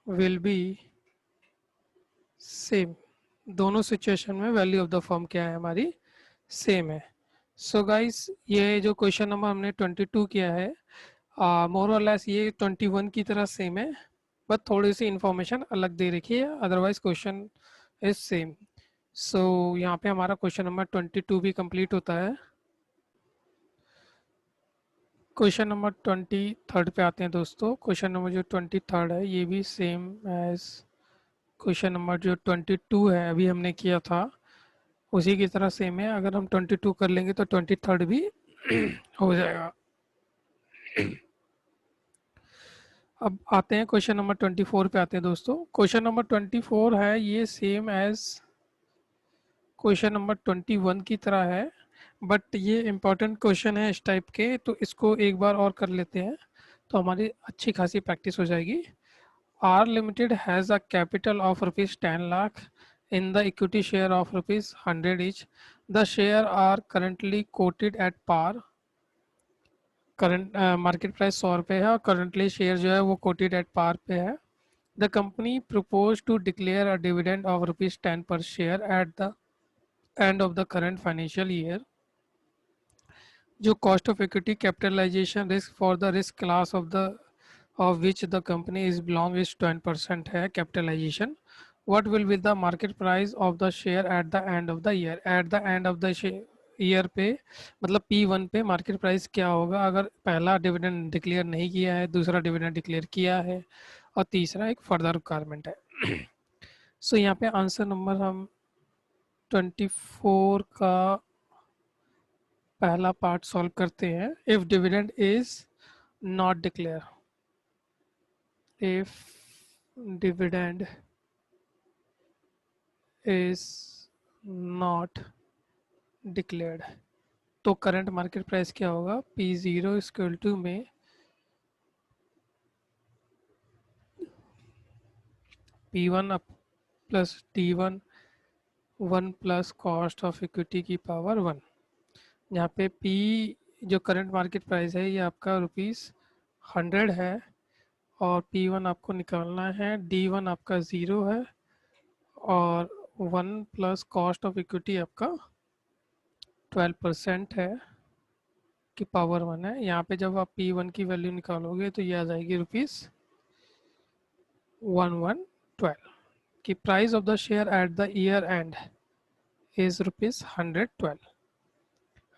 will be same. दोनों सिचुएशन में वैल्यू ऑफ द फर्म क्या है हमारी सेम है। सो गाइस ये जो क्वेश्चन नंबर हमने 22 किया है मोर और लेस ये 21 की तरह सेम है, बट थोड़ी सी इंफॉर्मेशन अलग दे रखी है, अदरवाइज क्वेश्चन इज सेम। सो यहाँ पे हमारा क्वेश्चन नंबर 22 भी कंप्लीट होता है। क्वेश्चन नंबर 23 पे आते हैं दोस्तों। क्वेश्चन नंबर जो 23 है ये भी सेम एज क्वेश्चन नंबर जो 22 है अभी हमने किया था। उसी की तरह सेम है, अगर हम 22 कर लेंगे तो 23rd भी हो जाएगा। अब आते हैं क्वेश्चन नंबर 24 पे आते हैं दोस्तों। क्वेश्चन नंबर 24 है ये सेम एज क्वेश्चन नंबर 21 की तरह है, बट ये इम्पोर्टेंट क्वेश्चन है इस टाइप के, तो इसको एक बार और कर लेते हैं तो हमारी अच्छी खासी प्रैक्टिस हो जाएगी। R Limited has a capital of rupees 10 lakh in the equity share of rupees 100 each. The share are currently quoted at par. Current market price 100 रुपये है और करंटली शेयर जो है वो कोटेड एट पार पे है। The company propose to declare a dividend of rupees 10 per share at the end of the current financial year. जो cost of equity capitalization risk for the risk class of which the company is belong is 10% है capitalization. What will be the market price of the share at the end of the year. At the end of the year पे मतलब P1 पे market price क्या होगा अगर पहला dividend declare नहीं किया है, दूसरा डिविडेंड डिक्लेयर किया है और तीसरा एक फर्दर रिक्वायरमेंट है। सो यहाँ पे आंसर नंबर हम 24 का पहला पार्ट सॉल्व करते हैं। If dividend is not declare, if dividend is not declared तो करंट मार्केट प्राइस क्या होगा। P0 इक्वल टू में P1 up plus D1 1 plus cost of equity की पावर 1। यहाँ पे P जो करंट मार्केट प्राइस है ये आपका ₹100 है और P1 आपको निकालना है, D1 आपका 0 है और 1 प्लस कॉस्ट ऑफ इक्विटी आपका 12% है की पावर 1 है। यहाँ पे जब आप P1 की वैल्यू निकालोगे तो ये आ जाएगी ₹1112 की price of the share at the year and is ₹112।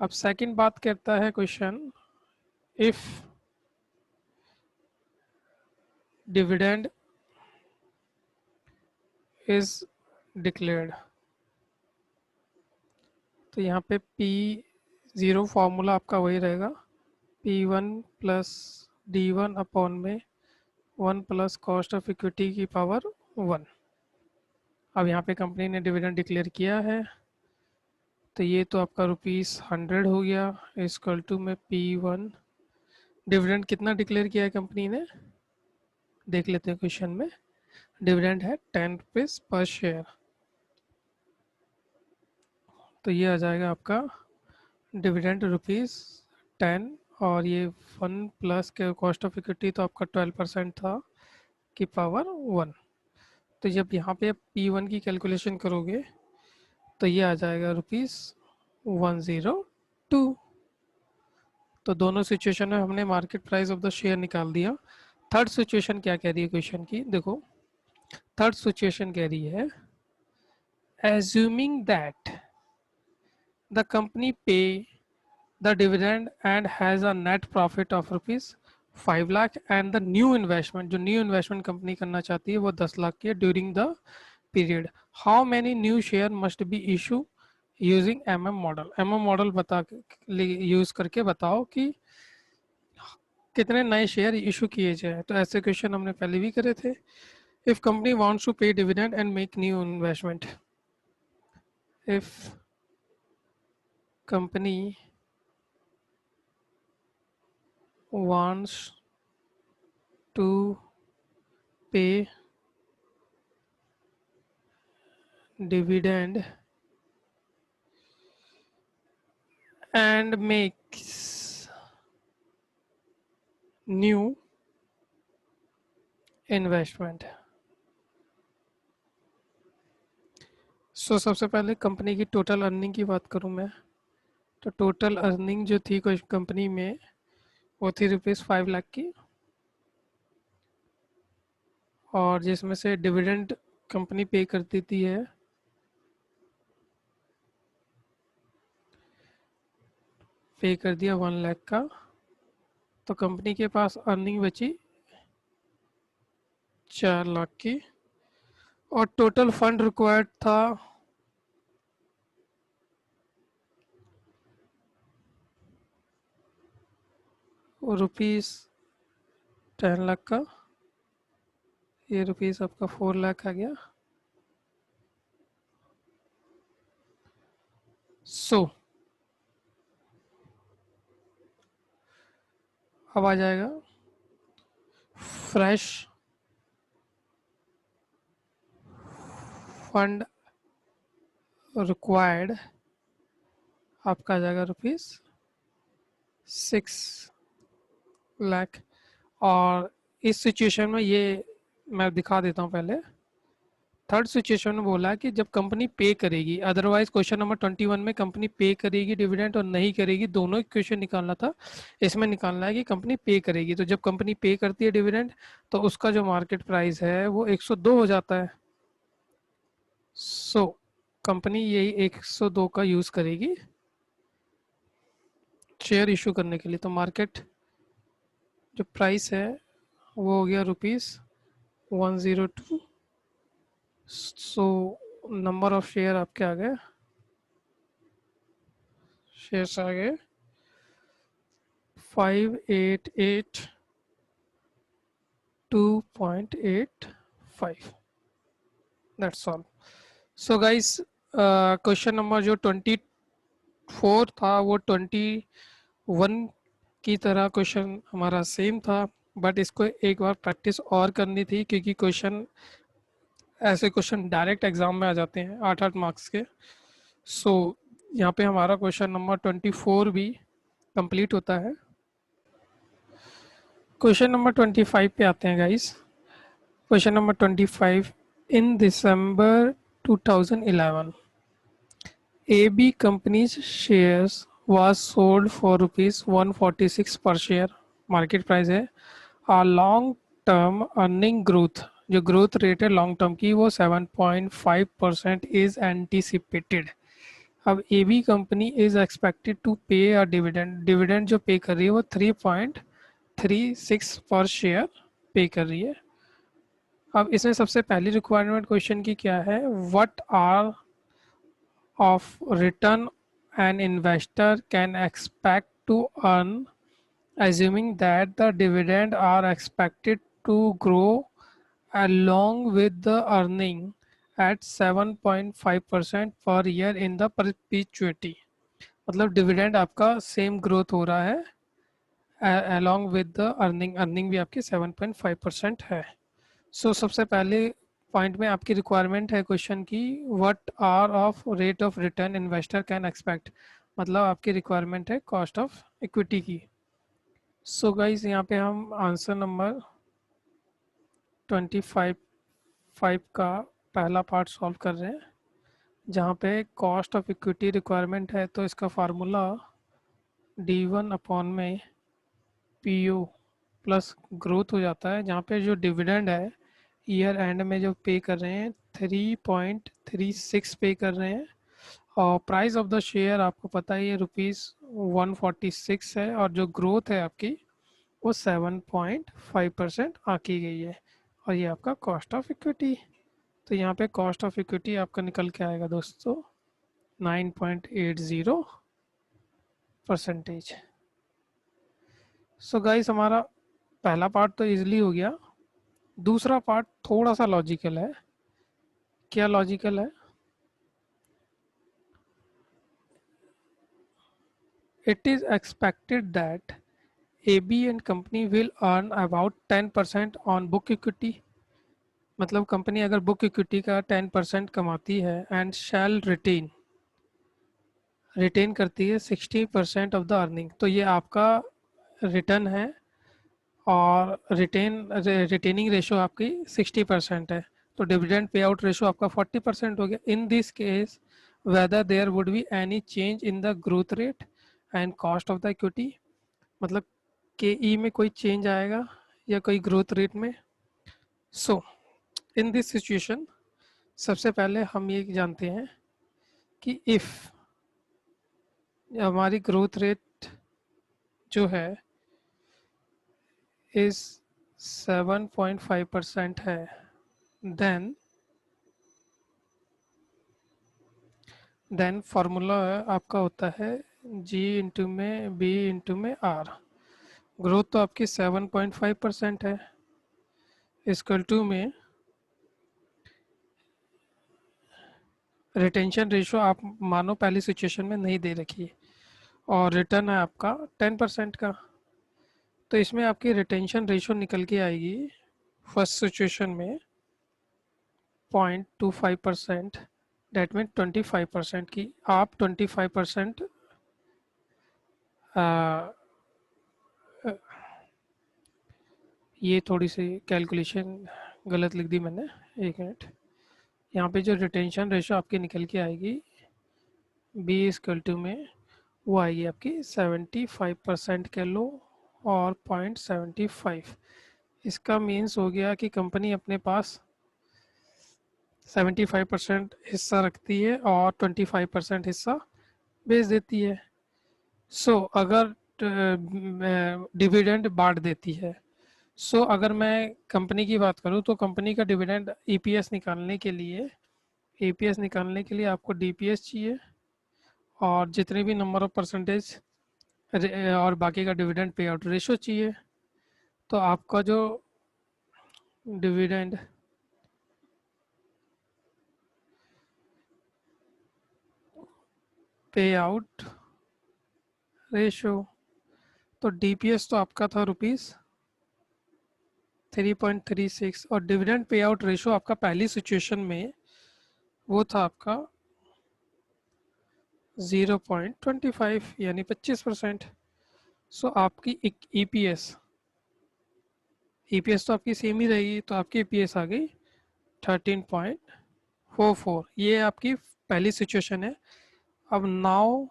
अब सेकंड बात करता है question, if dividend is declared तो यहाँ पे P0 फार्मूला आपका वही रहेगा, P1 प्लस D1 अपॉन में 1 प्लस कॉस्ट ऑफ इक्विटी की पावर 1। अब यहाँ पे कंपनी ने डिविडेंड डिक्लेयर किया है तो ये तो आपका ₹100 हो गया इक्वल टू में P1। डिविडेंड कितना डिक्लेयर किया है कंपनी ने, देख लेते हैं क्वेश्चन में। डिविडेंड है 10 रुपीज पर शेयर, तो ये आ जाएगा आपका डिविडेंड ₹10 और ये 1 प्लस के कॉस्ट ऑफ इक्विटी तो आपका 12% था की पावर 1। तो जब यहाँ पे P1 की कैलकुलेशन करोगे तो ये आ जाएगा ₹102। तो दोनों सिचुएशन में हमने market price of the share निकाल दिया। थर्ड सिचुएशन क्या कह रही है क्वेश्चन की, देखो थर्ड सिचुएशन कह रही है एज्यूमिंग दैट द कंपनी पे the dividend and has a net profit of ₹5 lakh and the new investment, जो न्यू इन्वेस्टमेंट कंपनी करना चाहती है वो 10 लाख की है during the period. How many new share must be issue using model. Model बता use करके बताओ कि कितने नए शेयर इशू किए जाए। तो ऐसे क्वेश्चन हमने पहले भी करे थे। इफ कंपनी वांट्स टू पे dividend and make new investment, if company wants to pay dividend and makes new investment। सो सबसे पहले कंपनी की टोटल अर्निंग की बात करूं मैं, तो टोटल अर्निंग जो थी कोई कंपनी में वो थी ₹5 लाख की, और जिसमें से डिविडेंड कंपनी पे कर देती है पे कर दिया 1 लाख का, तो कंपनी के पास अर्निंग बची 4 लाख की और टोटल फंड रिक्वायर्ड था रुपीज़ 10 लाख का, ये रुपीज़ आपका 4 लाख आ गया। सो अब आ जाएगा फ्रेश फंड रिक्वायर्ड, आपका आ जाएगा रुपीज़ 6 लाख। और इस सिचुएशन में ये मैं दिखा देता हूँ पहले। थर्ड सिचुएशन में बोला कि जब कंपनी पे करेगी, अदरवाइज क्वेश्चन नंबर 21 में कंपनी पे करेगी डिविडेंड और नहीं करेगी, दोनों ही क्वेश्चन निकालना था। इसमें निकालना है कि कंपनी पे करेगी। तो जब कंपनी पे करती है डिविडेंड तो उसका जो मार्केट प्राइस है वो 102 हो जाता है। सो कंपनी यही 102 का यूज करेगी शेयर इशू करने के लिए। तो मार्केट जो प्राइस है वो हो गया rupees 102। So number of share आपके आ गए, शेयर्स आ गए 588.2.85। That's all. So guys, question number जो 24 था वो 21 की तरह क्वेश्चन हमारा सेम था, बट इसको एक बार प्रैक्टिस और करनी थी क्योंकि क्वेश्चन ऐसे क्वेश्चन डायरेक्ट एग्जाम में आ जाते हैं 8-8 मार्क्स के। सो यहाँ पे हमारा क्वेश्चन नंबर 24 भी कंप्लीट होता है। क्वेश्चन नंबर 25 पे आते हैं guys. Question number 25, in December 2011 AB company's shares was sold for rupees 146 per share, market price है। और लॉन्ग टर्म अर्निंग ग्रोथ, जो ग्रोथ रेट है लॉन्ग टर्म की वो 7.5% इज एंटीसिपेटेड। अब A B company is expected to pay a dividend, dividend जो पे कर रही है वो 3.36 पर शेयर पे कर रही है। अब इसमें सबसे पहली रिक्वायरमेंट क्वेश्चन की क्या है, what are of return an investor can expect to earn, assuming that the dividend are expected to grow along with the earning at 7.5% per year in the perpetuity। मतलब डिविडेंड आपका same growth हो रहा है along with the earning, earning भी आपकी 7.5% है। सो सबसे पहले पॉइंट में आपकी रिक्वायरमेंट है क्वेश्चन की, what are of rate of return investor can expect, मतलब आपकी रिक्वायरमेंट है कॉस्ट ऑफ इक्विटी की। सो गाइस यहाँ पे हम आंसर नंबर 25 का पहला पार्ट सॉल्व कर रहे हैं, जहाँ पे कॉस्ट ऑफ इक्विटी रिक्वायरमेंट है। तो इसका फार्मूला D1 अपॉन में PO प्लस ग्रोथ हो जाता है, जहाँ पे जो डिविडेंड है ईयर एंड में जो पे कर रहे हैं 3.36 पे कर रहे हैं। और प्राइस ऑफ द शेयर आपको पता ही है रुपीज़ 146 है, और जो ग्रोथ है आपकी वो 7.5% आकी गई है। और ये आपका कॉस्ट ऑफ इक्विटी। तो यहाँ पे कॉस्ट ऑफ इक्विटी आपका निकल के आएगा दोस्तों 9.80%। सो गाइस हमारा पहला पार्ट तो इजीली हो गया। दूसरा पार्ट थोड़ा सा लॉजिकल है। क्या लॉजिकल है, it is expected that AB and company will earn about 10% on book equity। मतलब कंपनी अगर बुक इक्विटी का 10% कमाती है एंड शैल रिटेन, रिटेन करती है 60% ऑफ द अर्निंग। तो ये आपका रिटर्न है और रिटेनिंग रेशो आपकी 60% है। तो डिविडेंड पे आउट रेशो आपका 40% हो गया। In this case whether there would be any change in the growth rate and cost of the equity, मतलब के ई में कोई चेंज आएगा या कोई ग्रोथ रेट में। सो इन दिस सिचुएशन सबसे पहले हम ये जानते हैं कि इफ़ हमारी ग्रोथ रेट जो है इस 7.5% है, देन फार्मूला आपका होता है G इंटू में B इंटू में R। ग्रोथ तो आपकी 7.5% है। इक्वल टू में रिटेंशन रेशियो आप मानो पहली सिचुएशन में नहीं दे रखी है, और रिटर्न है आपका 10% का। तो इसमें आपकी रिटेंशन रेशियो निकल के आएगी फर्स्ट सिचुएशन में 0.25%, डेट मीन 25% की। आप 25%, ये थोड़ी सी कैलकुलेशन गलत लिख दी मैंने, एक मिनट। यहाँ पे जो रिटेंशन रेशियो आपकी निकल के आएगी बी इक्वल टू में, वो आएगी आपकी 75% के लो और 0.75। इसका मीन्स हो गया कि कंपनी अपने पास 75% हिस्सा रखती है और 25% हिस्सा बेच देती है। अगर डिविडेंड बांट देती है, अगर मैं कंपनी की बात करूं तो कंपनी का डिविडेंड ईपीएस निकालने के लिए, आपको डीपीएस चाहिए और जितने भी नंबर ऑफ परसेंटेज और बाकी का डिविडेंड पे आउट रेशो चाहिए। तो आपका जो डिविडेंड पे आउट रेशो, तो डीपीएस तो आपका था रुपीज़ 3.36 और डिविडेंड पे आउट रेशो आपका पहली सिचुएशन में वो था आपका 0.25 यानी 25%। आपकी ईपीएस तो आपकी सेम ही रहेगी, तो आपकी ईपीएस आ गई 13.44। ये आपकी पहली सिचुएशन है। अब नाउ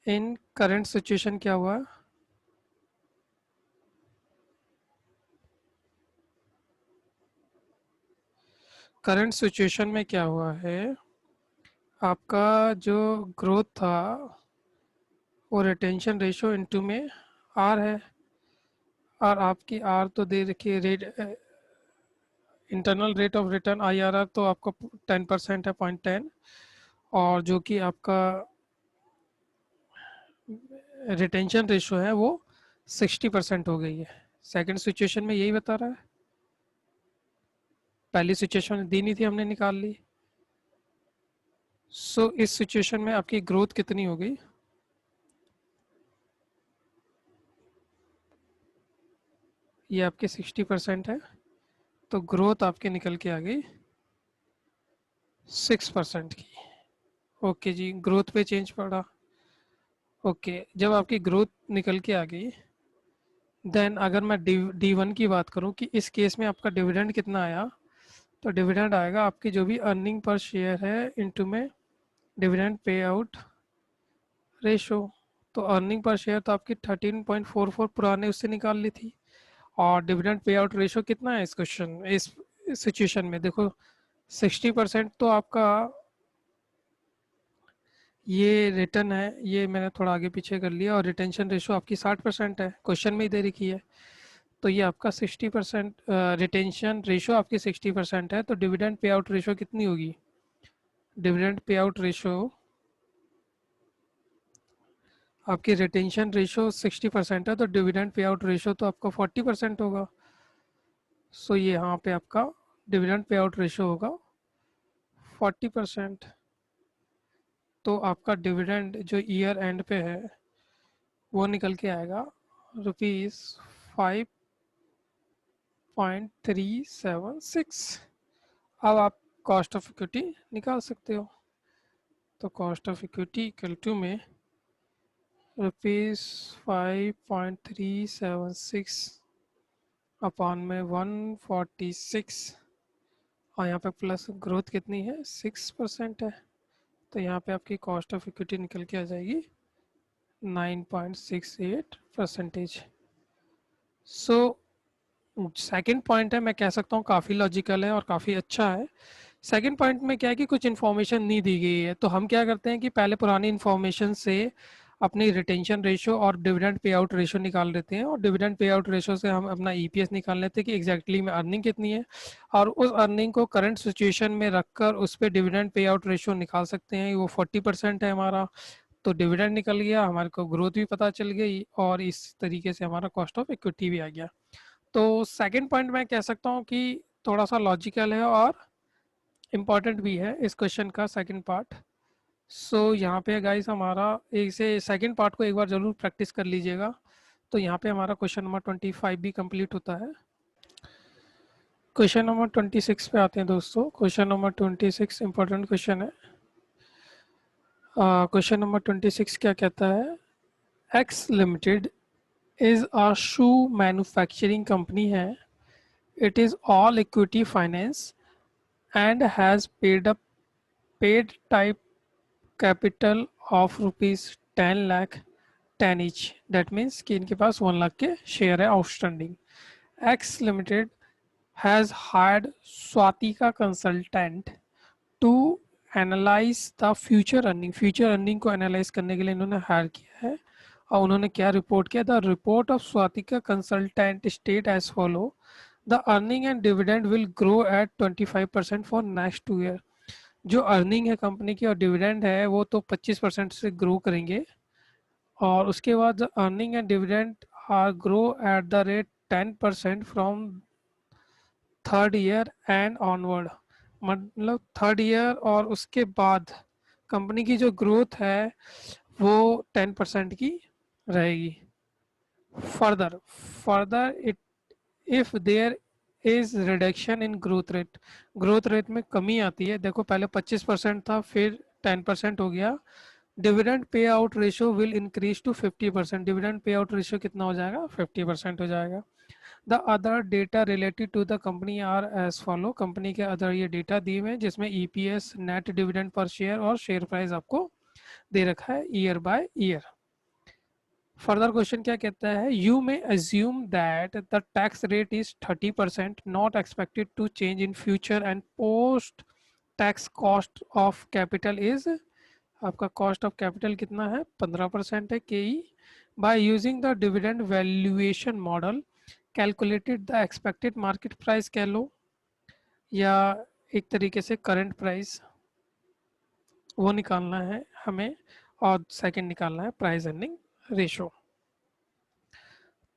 इन करंट सिचुएशन क्या हुआ, करंट सिचुएशन में क्या हुआ है, आपका जो ग्रोथ था वो रिटेंशन रेशियो इनटू में आर है, और आपकी आर तो दे रखी rate, internal rate of return IRR तो आपका 10% है, 0.10, और जो कि आपका रिटेंशन रेशियो है वो 60% हो गई है। सेकंड सिचुएशन में यही बता रहा है, पहली सिचुएशन में दी नहीं थी, हमने निकाल ली। इस सिचुएशन में आपकी ग्रोथ कितनी हो गई, ये आपके 60% है, तो ग्रोथ आपके निकल के आ गई 6% की। ओके जी, ग्रोथ पे चेंज पड़ा। ओके, जब आपकी ग्रोथ निकल के आ गई, देन अगर मैं डी वन की बात करूं कि इस केस में आपका डिविडेंड कितना आया, तो डिविडेंड आएगा आपकी जो भी अर्निंग पर शेयर है इनटू में डिविडेंड पे आउट रेशो। तो अर्निंग पर शेयर तो आपकी 13.44 पुराने उससे निकाल ली थी, और डिविडेंड पे आउट रेशो कितना है इस क्वेश्चन, इस सिचुएशन में देखो 60%। तो आपका ये रिटर्न है, ये मैंने थोड़ा आगे पीछे कर लिया, और रिटेंशन रेशो आपकी 60% है, क्वेश्चन में ही दे रखी है। तो ये आपका 60%, रिटेंशन रेशो आपकी 60% है, तो डिविडेंड पे आउट रेशो कितनी होगी, डिविडेंड पे आउट रेशो आपकी रिटेंशन रेशो 60% है, तो डिविडेंड पे आउट रेशो तो आपका 40% होगा। ये यहाँ पे आपका डिविडेंड पे आउट रेशो होगा 40%। तो आपका डिविडेंड जो ईयर एंड पे है वो निकल के आएगा रुपीज़ 5.376। अब आप कॉस्ट ऑफ इक्विटी निकाल सकते हो। तो cost of equity equal to में रुपीज़ 5.376 अपॉन में 146, और यहाँ पे प्लस ग्रोथ कितनी है 6% है, तो यहाँ पे आपकी कॉस्ट ऑफ इक्विटी निकल के आ जाएगी 9.68%। सेकंड पॉइंट है, मैं कह सकता हूँ काफ़ी लॉजिकल है और काफ़ी अच्छा है। सेकंड पॉइंट में क्या है कि कुछ इन्फॉर्मेशन नहीं दी गई है, तो हम क्या करते हैं कि पहले पुरानी इन्फॉर्मेशन से अपनी रिटेंशन रेशो और डिविडेंड पे आउट रेशो निकाल लेते हैं, और डिविडेंड पे आउट रेशो से हम अपना ईपीएस निकाल लेते हैं कि एग्जैक्टली में अर्निंग कितनी है, और उस अर्निंग को करंट सिचुएशन में रखकर उस पर डिविडेंड पे आउट रेशो निकाल सकते हैं। वो 40% है हमारा, तो डिविडेंड निकल गया, हमारे को ग्रोथ भी पता चल गई और इस तरीके से हमारा कॉस्ट ऑफ इक्विटी भी आ गया। तो सेकंड पॉइंट मैं कह सकता हूँ कि थोड़ा सा लॉजिकल है और इम्पॉर्टेंट भी है इस क्वेश्चन का सेकंड पार्ट। सो यहाँ पे गाइस हमारा एक से सेकंड पार्ट को एक बार जरूर प्रैक्टिस कर लीजिएगा। तो यहाँ पे हमारा क्वेश्चन नंबर 25 भी कंप्लीट होता है। क्वेश्चन नंबर 26 पे आते हैं दोस्तों। क्वेश्चन नंबर 26 इंपॉर्टेंट क्वेश्चन है। क्वेश्चन नंबर 26 क्या कहता है, X limited is a shoe manufacturing company है, it is all equity finance and has paid type capital of ₹10 lakh 10 each. That means कि इनके पास 1 लाख के शेयर है outstanding. X limited has hired Swatika consultant to analyse the future earning को analyse करने के लिए इन्होंने हायर किया है। और उन्होंने क्या रिपोर्ट किया, the report of Swastika consultant state as follow, the earning and dividend will grow at 25% for next 2 year. जो अर्निंग है कंपनी की और डिविडेंड है वो तो 25% से ग्रो करेंगे, और उसके बाद earning and dividend are grow at the rate 10% from third year and onward. मतलब थर्ड ईयर और उसके बाद कंपनी की जो ग्रोथ है वो 10% की रहेगी। Further further it if there is reduction in growth rate में कमी आती है, देखो पहले 25% था फिर 10% हो गया। Dividend pay out ratio will increase to 50%। Dividend pay out ratio कितना हो जाएगा, 50% हो जाएगा। The other data related to the company are as follow. Company के अदर ये डेटा दिए हुए हैं जिसमें EPS, net dividend per share और शेयर प्राइस आपको दे रखा है year by year. Further question क्या कहता है, you may assume that the tax rate is 30%, not expected to change in future and post tax cost of capital is, आपका cost of capital कितना है, 15% है K E. By using the dividend valuation model calculated the expected market price कह लो, या एक तरीके से करंट प्राइस, वो निकालना है हमें, और सेकंड निकालना है प्राइस अर्निंग रेशो।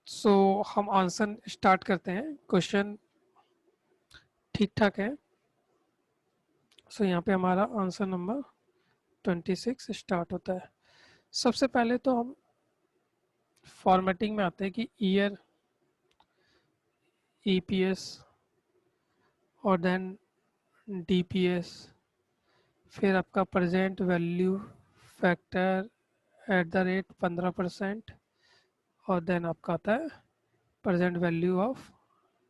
सो हम आंसर स्टार्ट करते हैं। क्वेश्चन ठीक ठाक है। सो यहाँ पे हमारा आंसर नंबर 26 स्टार्ट होता है। सबसे पहले तो हम फॉर्मेटिंग में आते हैं कि ईयर, ईपीएस और देन डीपीएस, फिर आपका present value factor eight the rate 15%, और देन आपका आता है प्रेजेंट वैल्यू ऑफ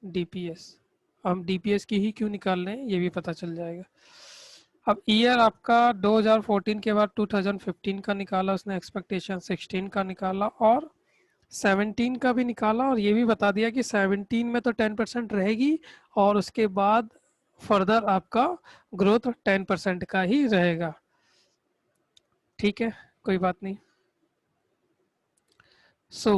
डीपीएस। हम डीपीएस की ही क्यों निकाल रहे हैं ये भी पता चल जाएगा। अब ईयर आपका 2014 के बाद 2015 का निकाला उसने, एक्सपेक्टेशन 16 का निकाला और 17 का भी निकाला, और ये भी बता दिया कि 17 में तो 10% रहेगी और उसके बाद फर्दर आपका ग्रोथ 10% का ही रहेगा। ठीक है, कोई बात नहीं।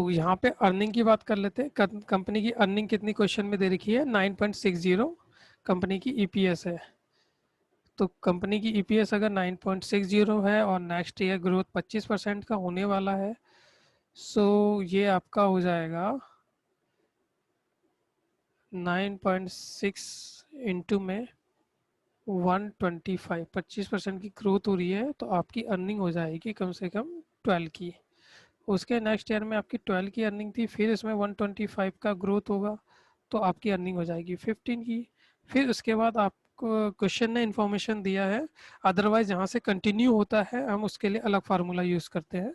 यहाँ पे अर्निंग की बात कर लेते हैं। कंपनी की अर्निंग कितनी क्वेश्चन में दे रखी है, 9.60 कंपनी की ईपीएस है। तो कंपनी की ईपीएस अगर 9.60 है और नेक्स्ट ईयर ग्रोथ 25% का होने वाला है, ये आपका हो जाएगा 9.6 इंटू में 125, 25% की ग्रोथ हो रही है तो आपकी अर्निंग हो जाएगी कम से कम 12 की। उसके नेक्स्ट ईयर में आपकी 12 की अर्निंग थी, फिर इसमें 125 का ग्रोथ होगा तो आपकी अर्निंग हो जाएगी 15 की। फिर उसके बाद आपको क्वेश्चन ने इन्फॉर्मेशन दिया है, अदरवाइज यहाँ से कंटिन्यू होता है, हम उसके लिए अलग फार्मूला यूज़ करते हैं।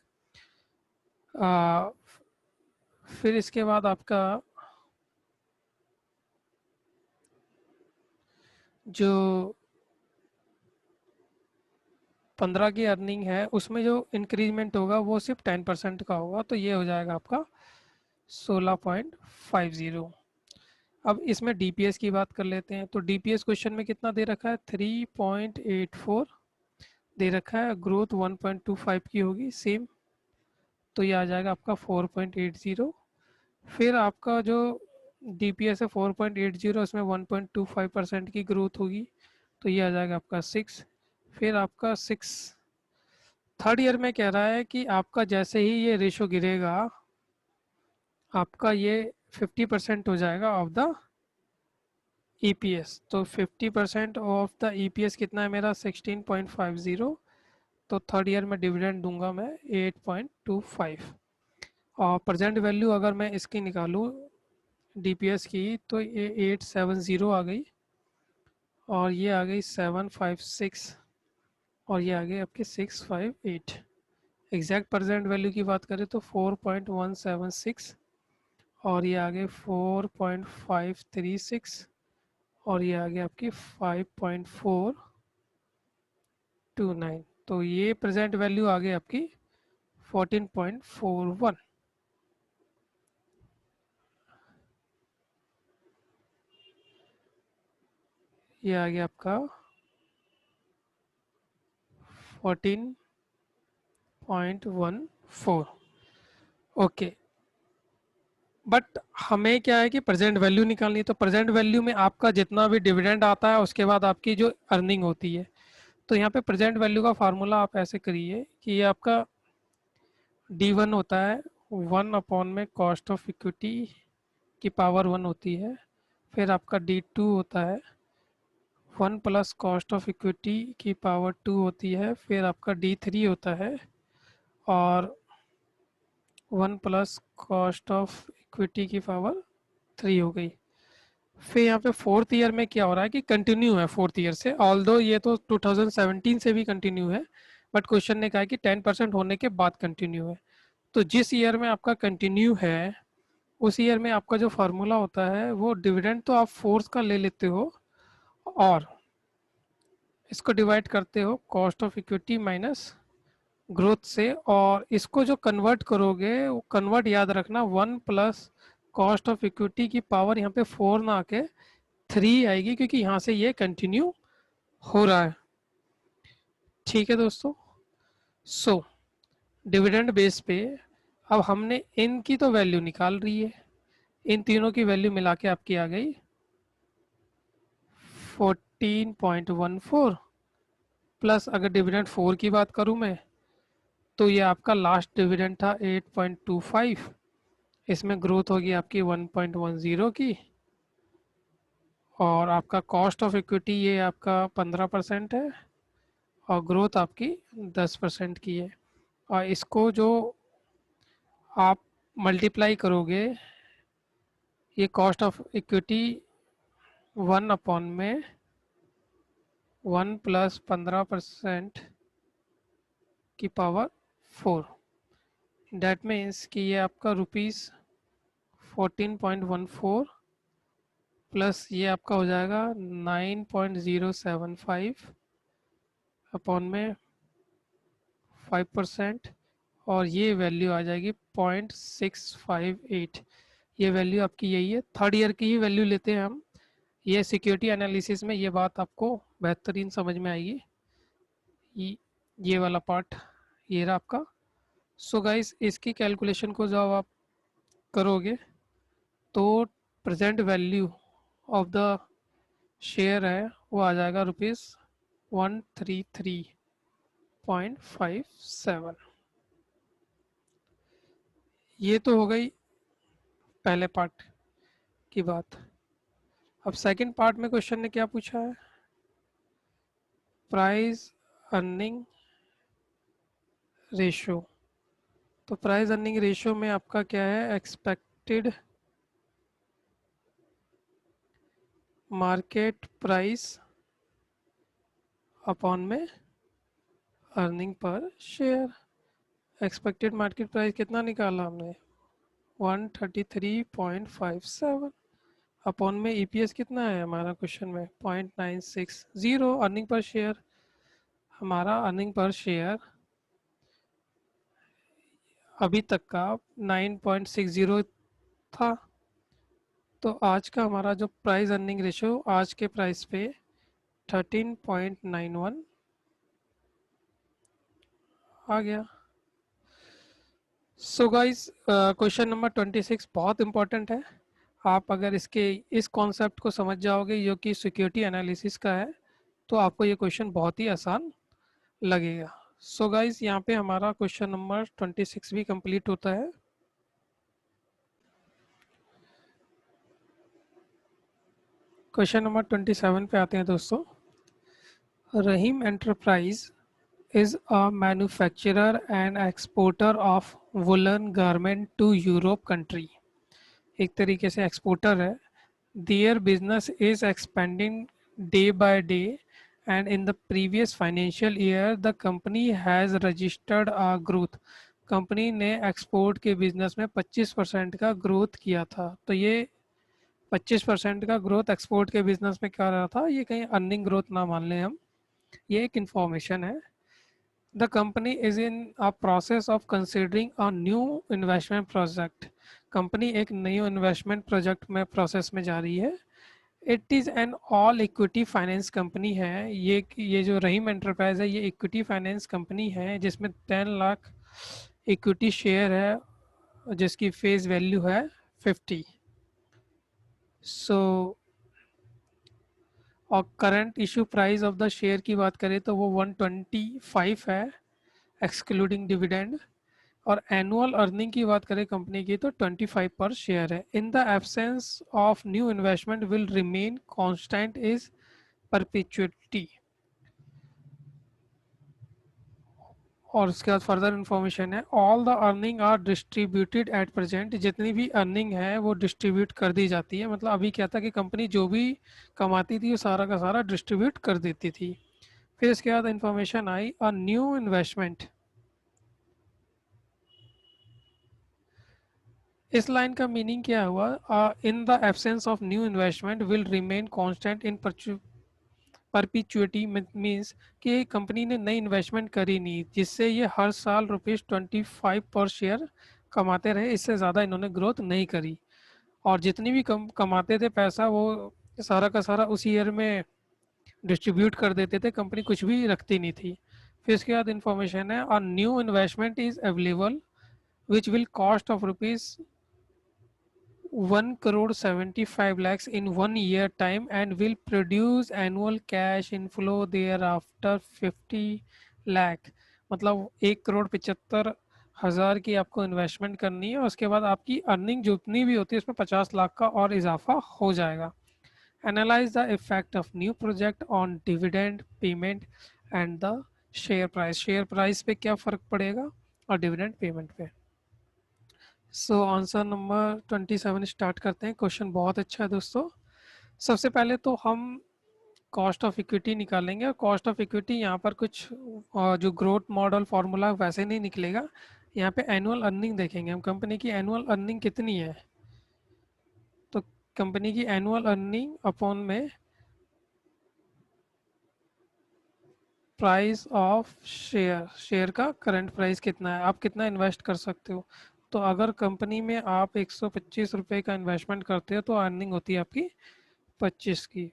फिर इसके बाद आपका जो 15 की अर्निंग है उसमें जो इंक्रीजमेंट होगा वो सिर्फ 10% का होगा, तो ये हो जाएगा आपका 16.50। अब इसमें डीपीएस की बात कर लेते हैं। तो डीपीएस क्वेश्चन में कितना दे रखा है, 3.84 दे रखा है, ग्रोथ 1.25 की होगी सेम, तो ये आ जाएगा आपका 4.80। फिर आपका जो डीपीएस है 4.80, उसमें 1.25% की ग्रोथ होगी तो ये आ जाएगा आपका 6। फिर आपका 6 थर्ड ईयर में कह रहा है कि आपका जैसे ही ये रेशो गिरेगा, आपका ये 50% हो जाएगा ऑफ द ईपीएस। तो 50% ऑफ द ईपीएस कितना है मेरा? 16.50। तो थर्ड ईयर में डिविडेंड दूंगा मैं 8.25। और प्रेजेंट वैल्यू अगर मैं इसकी निकालूं डीपीएस की, तो ये 870 आ गई, और ये आ गई 756, और ये आ गई आपकी 658। एग्जैक्ट प्रेजेंट वैल्यू की बात करें तो 4.176, और ये आ गए 4.536, और ये आ गया आपकी 5.429। तो ये प्रेजेंट वैल्यू आ गई आपकी 14.41। ये आ गया आपका 14.14। ओके, बट हमें क्या है कि प्रेजेंट वैल्यू निकालनी है। तो प्रेजेंट वैल्यू में आपका जितना भी डिविडेंड आता है उसके बाद आपकी जो अर्निंग होती है, तो यहाँ पे प्रेजेंट वैल्यू का फार्मूला आप ऐसे करिए कि ये आपका D1 होता है 1 अपॉन में कॉस्ट ऑफ इक्विटी की पावर 1 होती है। फिर आपका D2 होता है 1 प्लस कॉस्ट ऑफ इक्विटी की पावर 2 होती है। फिर आपका D3 होता है और 1 प्लस कॉस्ट ऑफ इक्विटी की पावर 3 हो गई। फिर यहाँ पे फोर्थ ईयर में क्या हो रहा है कि कंटिन्यू है फोर्थ ईयर से, ऑल्दो ये तो 2017 से भी कंटिन्यू है, बट क्वेश्चन ने कहा कि 10% होने के बाद कंटिन्यू है। तो जिस ईयर में आपका कंटिन्यू है उस ईयर में आपका जो फार्मूला होता है वो डिविडेंड तो आप फोर्थ का ले लेते हो, और इसको डिवाइड करते हो cost of equity minus growth से, और इसको जो कन्वर्ट करोगे वो कन्वर्ट याद रखना 1 प्लस कॉस्ट ऑफ इक्विटी की पावर यहाँ पे 4 ना आके 3 आएगी, क्योंकि यहाँ से ये कंटिन्यू हो रहा है। ठीक है दोस्तों, सो डिविडेंड बेस पे अब हमने इनकी तो वैल्यू निकाल रही है, इन तीनों की वैल्यू मिला के आपकी आ गई 14.14, प्लस अगर डिविडेंड 4 की बात करूं मैं, तो ये आपका लास्ट डिविडेंड था 8.25, इसमें ग्रोथ होगी आपकी 1.10 की, और आपका कॉस्ट ऑफ इक्विटी ये आपका 15% है, और ग्रोथ आपकी 10% की है। और इसको जो आप मल्टीप्लाई करोगे, ये कॉस्ट ऑफ इक्विटी 1 अपॉन में 1 प्लस 15% की पावर 4, डैट मीन्स कि ये आपका रुपीज़ 14.14 प्लस ये आपका हो जाएगा 9.075 अपॉन में 5%, और ये वैल्यू आ जाएगी 0.658। ये वैल्यू आपकी यही है, थर्ड ईयर की ही वैल्यू लेते हैं हम। ये सिक्योरिटी एनालिसिस में ये बात आपको बेहतरीन समझ में आएगी। ये वाला पार्ट ये रहा आपका। सो गाइस, इसकी कैलकुलेशन को जब आप करोगे तो present value of the share है वो आ जाएगा ₹133.57। ये तो हो गई पहले पार्ट की बात। अब सेकंड पार्ट में क्वेश्चन ने क्या पूछा है? Price earning ratio. तो प्राइस अर्निंग रेशियो में आपका क्या है? एक्सपेक्टेड मार्केट प्राइस अपॉन में earning per share. Expected market price कितना निकाला हमने? 133.57 अपॉन में ईपीएस कितना है हमारा क्वेश्चन में? 0.960। अर्निंग पर शेयर, हमारा अर्निंग पर शेयर अभी तक का 9.60 था। तो आज का हमारा जो प्राइस अर्निंग रेशियो आज के प्राइस पे 13.91 आ गया। सो गाइस, क्वेश्चन नंबर 26 बहुत इंपॉर्टेंट है। आप अगर इसके इस कॉन्सेप्ट को समझ जाओगे जो कि सिक्योरिटी एनालिसिस का है, तो आपको ये क्वेश्चन बहुत ही आसान लगेगा। सो गाइस यहाँ पे हमारा क्वेश्चन नंबर 26 भी कंप्लीट होता है। क्वेश्चन नंबर 27 पे आते हैं दोस्तों। रहीम enterprise is a manufacturer and exporter of woolen garment to Europe country। एक तरीके से एक्सपोर्टर है। Their business is expanding day by day and in the previous financial year the company has registered a growth। Company ने export के business में 25% का growth किया था। तो ये 25% का ग्रोथ एक्सपोर्ट के बिजनेस में क्या रहा था, ये कहीं अर्निंग ग्रोथ ना मान लें हम, ये एक इंफॉर्मेशन है। The company is in a process of considering a new investment project। Company एक नई इन्वेस्टमेंट प्रोजेक्ट में प्रोसेस में जा रही है। It is an all equity finance company है। ये जो रहीम एंटरप्राइज है ये इक्विटी फाइनेंस कंपनी है जिसमें 10 लाख इक्विटी शेयर है जिसकी फेस वैल्यू है 50। सो और current issue price of the share की बात करें तो वो 125 है एक्सक्लूडिंग डिविडेंड। और एनुअल अर्निंग की बात करें कंपनी की तो 25 पर शेयर है। In the absence of new investment will remain constant is perpetuity. और उसके बाद फर्दर इन्फॉर्मेशन है, all the earning are distributed at present. जितनी भी अर्निंग है वो डिस्ट्रीब्यूट कर दी जाती है। मतलब अभी क्या था कि कंपनी जो भी कमाती थी वो सारा का सारा डिस्ट्रीब्यूट कर देती थी। फिर इसके बाद इन्फॉर्मेशन आई अ न्यू इन्वेस्टमेंट। इस लाइन का मीनिंग क्या हुआ, in the absence of new investment will remain constant in perpetuity. Means कि कंपनी ने नई इन्वेस्टमेंट करी नहीं जिससे ये हर साल ₹25 पर शेयर कमाते रहे, इससे ज़्यादा इन्होंने ग्रोथ नहीं करी। और जितनी भी कमाते थे पैसा वो सारा का सारा उसी ईयर में डिस्ट्रीब्यूट कर देते थे, कंपनी कुछ भी रखती नहीं थी। फिर इसके बाद इंफॉर्मेशन है, और new investment is available which will cost of rupees 1 crore 75 lakhs in 1 year time and will produce annual cash inflow thereafter 50 lakh. मतलब 1 करोड़ 75 हज़ार की आपको इन्वेस्टमेंट करनी है और उसके बाद आपकी अर्निंग जितनी भी होती है उसमें 50 लाख का और इजाफा हो जाएगा। Analyse the effect of new project on dividend payment and the share price. Share price पे क्या फ़र्क पड़ेगा और डिविडेंड पेमेंट पे। सो आंसर नंबर 27 स्टार्ट करते हैं। क्वेश्चन बहुत अच्छा है दोस्तों। सबसे पहले तो हम कॉस्ट ऑफ इक्विटी निकालेंगे और कॉस्ट ऑफ इक्विटी यहाँ पर कुछ जो ग्रोथ मॉडल फार्मूला वैसे नहीं निकलेगा। यहाँ पे एनुअल अर्निंग देखेंगे हम, कंपनी की एनुअल अर्निंग कितनी है। तो कंपनी की एनुअल अर्निंग अपॉन में प्राइस ऑफ शेयर, शेयर का करंट प्राइस कितना है, आप कितना इन्वेस्ट कर सकते हो। तो अगर कंपनी में आप 125 रुपये का इन्वेस्टमेंट करते हो तो अर्निंग होती है आपकी 25 की।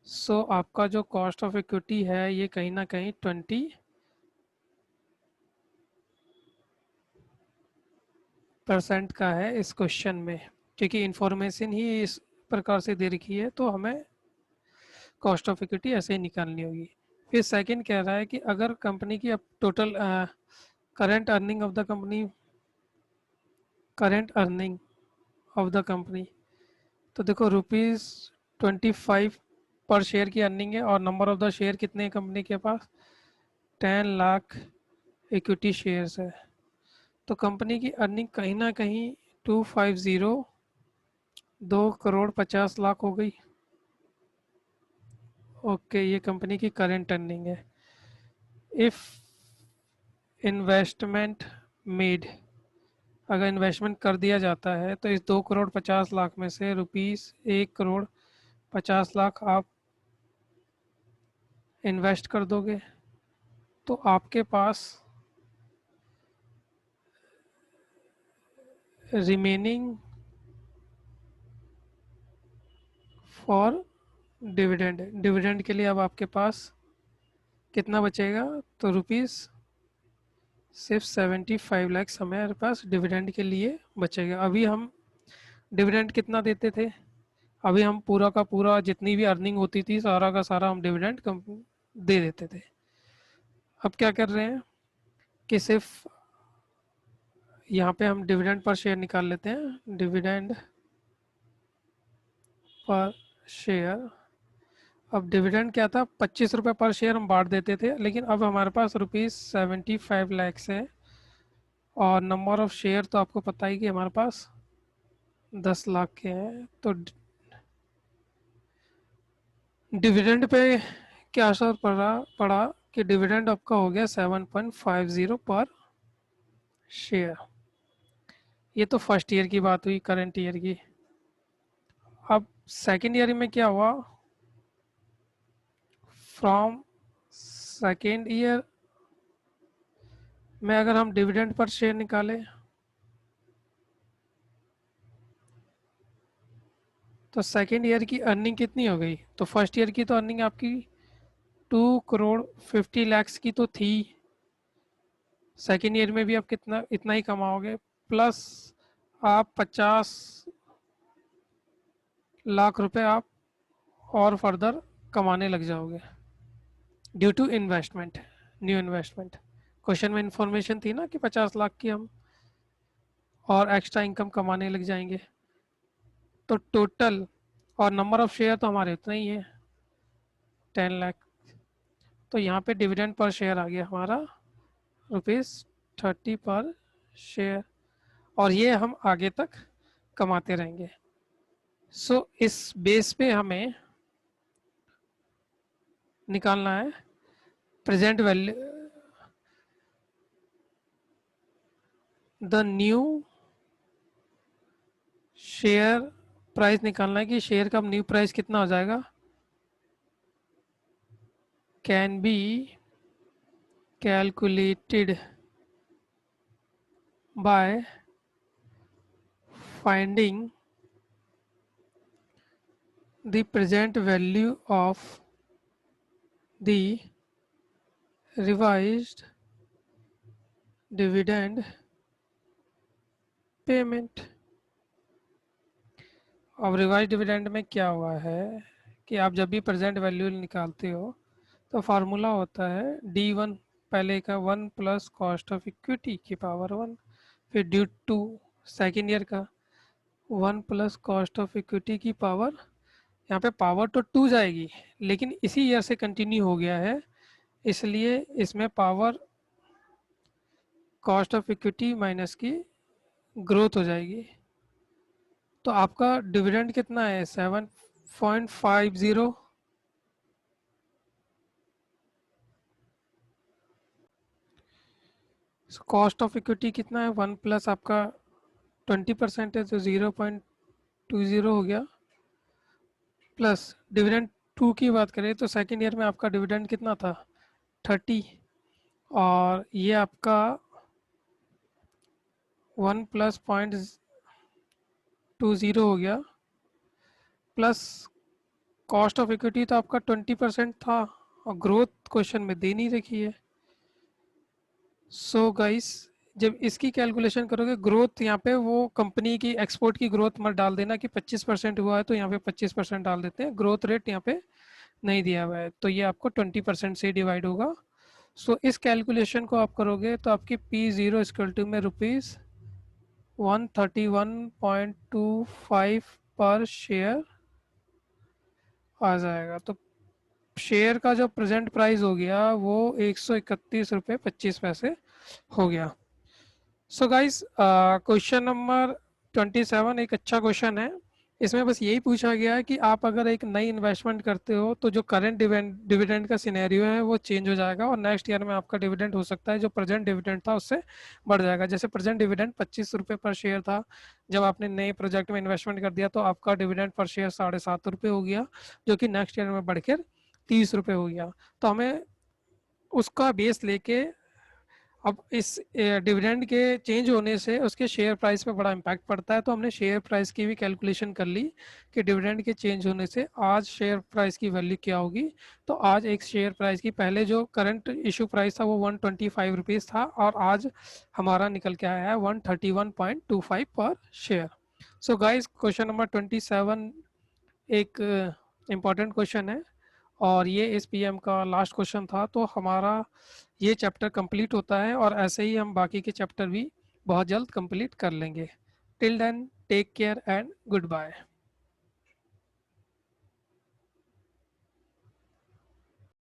सो आपका जो कॉस्ट ऑफ इक्विटी है ये कहीं ना कहीं 20% का है इस क्वेश्चन में, क्योंकि इंफॉर्मेशन ही इस प्रकार से दे रखी है तो हमें कॉस्ट ऑफ इक्विटी ऐसे ही निकालनी होगी। फिर सेकंड कह रहा है कि अगर कंपनी की अब total current earning of the company, current earning of the company, तो देखो ₹25 पर शेयर की अर्निंग है और नंबर ऑफ द शेयर कितने हैं कंपनी के पास, 10 लाख इक्विटी शेयर्स है। तो कंपनी की अर्निंग कहीं ना कहीं 250 2 करोड़ 50 लाख हो गई। ओके, ये कंपनी की करंट अर्निंग है। इफ इन्वेस्टमेंट मेड, अगर इन्वेस्टमेंट कर दिया जाता है तो इस 2 करोड़ 50 लाख में से ₹1 करोड़ 50 लाख आप इन्वेस्ट कर दोगे तो आपके पास रिमेनिंग फॉर डिविडेंड, डिविडेंड के लिए अब आपके पास कितना बचेगा, तो सिर्फ 75 लाख हमारे पास डिविडेंड के लिए बचेगा। अभी हम डिविडेंड कितना देते थे, अभी हम पूरा का पूरा जितनी भी अर्निंग होती थी सारा का सारा हम डिविडेंड दे देते थे। अब क्या कर रहे हैं कि सिर्फ यहाँ पे हम डिविडेंड पर शेयर निकाल लेते हैं। डिविडेंड पर शेयर, अब डिविडेंड क्या था, 25 रुपये पर शेयर हम बांट देते थे, लेकिन अब हमारे पास ₹75 लाख है और नंबर ऑफ शेयर तो आपको पता ही कि हमारे पास 10 लाख के हैं। तो डिविडेंड पे क्या असर पड़ा कि डिविडेंड आपका हो गया 7.50 पर शेयर। ये तो फर्स्ट ईयर की बात हुई, करंट ईयर की। अब सेकेंड ईयर में क्या हुआ, फ्रॉम सेकेंड ईयर में अगर हम डिविडेंड पर शेयर निकालें तो सेकेंड ईयर की अर्निंग कितनी हो गई। तो फर्स्ट ईयर की तो अर्निंग आपकी 2,50,00,000 की तो थी। सेकेंड ईयर में भी आप कितना इतना ही कमाओगे, प्लस आप 50 लाख रुपए आप और फर्दर कमाने लग जाओगे due to investment, new investment. Question में इंफॉर्मेशन थी ना कि 50 लाख की हम और एक्स्ट्रा इनकम कमाने लग जाएंगे। तो टोटल और नंबर ऑफ शेयर तो हमारे उतना ही है, 10 लाख। तो यहाँ पे डिविडेंड पर शेयर आ गया हमारा ₹30 पर शेयर, और ये हम आगे तक कमाते रहेंगे। सो इस बेस पे हमें निकालना है present value, the new share price निकालना है कि शेयर का न्यू प्राइस कितना हो जाएगा। Can be calculated by finding the present value of the revised dividend payment. अब रिवाइज डिविडेंड में क्या हुआ है कि आप जब भी प्रेजेंट वैल्यू निकालते हो तो फार्मूला होता है D1, पहले का 1 प्लस कॉस्ट ऑफ इक्विटी की पावर 1, फिर ड्यू टू सेकेंड ईयर का 1 प्लस कॉस्ट ऑफ इक्विटी की पावर, यहाँ पे पावर तो 2 जाएगी लेकिन इसी ईयर से कंटिन्यू हो गया है, इसलिए इसमें power cost of equity minus की ग्रोथ हो जाएगी। तो आपका डिविडेंड कितना है, 7.50। कॉस्ट ऑफ इक्विटी कितना है, 1 प्लस आपका 20% है तो 0.20 हो गया, प्लस डिविडेंड 2 की बात करें तो सेकेंड ईयर में आपका डिविडेंड कितना था, 30, और ये आपका 1 प्लस 0.20 हो गया, प्लस कॉस्ट ऑफ इक्विटी तो आपका 20% था और ग्रोथ क्वेश्चन में दे नहीं रखी है। सो गाइस जब इसकी कैलकुलेशन करोगे ग्रोथ, यहाँ पे वो कंपनी की एक्सपोर्ट की ग्रोथ मत डाल देना कि 25% हुआ है तो यहाँ पे 25% डाल देते हैं, ग्रोथ रेट यहाँ पे नहीं दिया हुआ है, तो ये आपको 20% से डिवाइड होगा। सो इस कैलकुलेशन को आप करोगे तो आपकी P0 में ₹131.25 पर शेयर आ जाएगा। तो शेयर का जो प्रेजेंट प्राइस हो गया वो ₹131.25 हो गया। सो गाइस क्वेश्चन नंबर 27 एक अच्छा क्वेश्चन है। इसमें बस यही पूछा गया है कि आप अगर एक नई इन्वेस्टमेंट करते हो तो जो करंट डिविडेंड का सिनेरियो है वो चेंज हो जाएगा और नेक्स्ट ईयर में आपका डिविडेंड हो सकता है जो प्रेजेंट डिविडेंड था उससे बढ़ जाएगा। जैसे प्रेजेंट डिविडेंड ₹25 पर शेयर था, जब आपने नए प्रोजेक्ट में इन्वेस्टमेंट कर दिया तो आपका डिविडेंड पर शेयर ₹7.5 हो गया, जो कि नेक्स्ट ईयर में बढ़कर ₹30 हो गया। तो हमें उसका बेस लेके अब इस डिविडेंड के चेंज होने से उसके शेयर प्राइस पे बड़ा इम्पैक्ट पड़ता है, तो हमने शेयर प्राइस की भी कैलकुलेशन कर ली कि डिविडेंड के चेंज होने से आज शेयर प्राइस की वैल्यू क्या होगी। तो आज एक शेयर प्राइस की, पहले जो करंट इशू प्राइस था वो ₹125 था और आज हमारा निकल के आया है 131.25 पर share. So guys question number 27 एक इम्पॉर्टेंट क्वेश्चन है और ये इस पीएम का लास्ट क्वेश्चन था, तो हमारा ये चैप्टर कंप्लीट होता है और ऐसे ही हम बाकी के चैप्टर भी बहुत जल्द कंप्लीट कर लेंगे। Till then take care and good bye.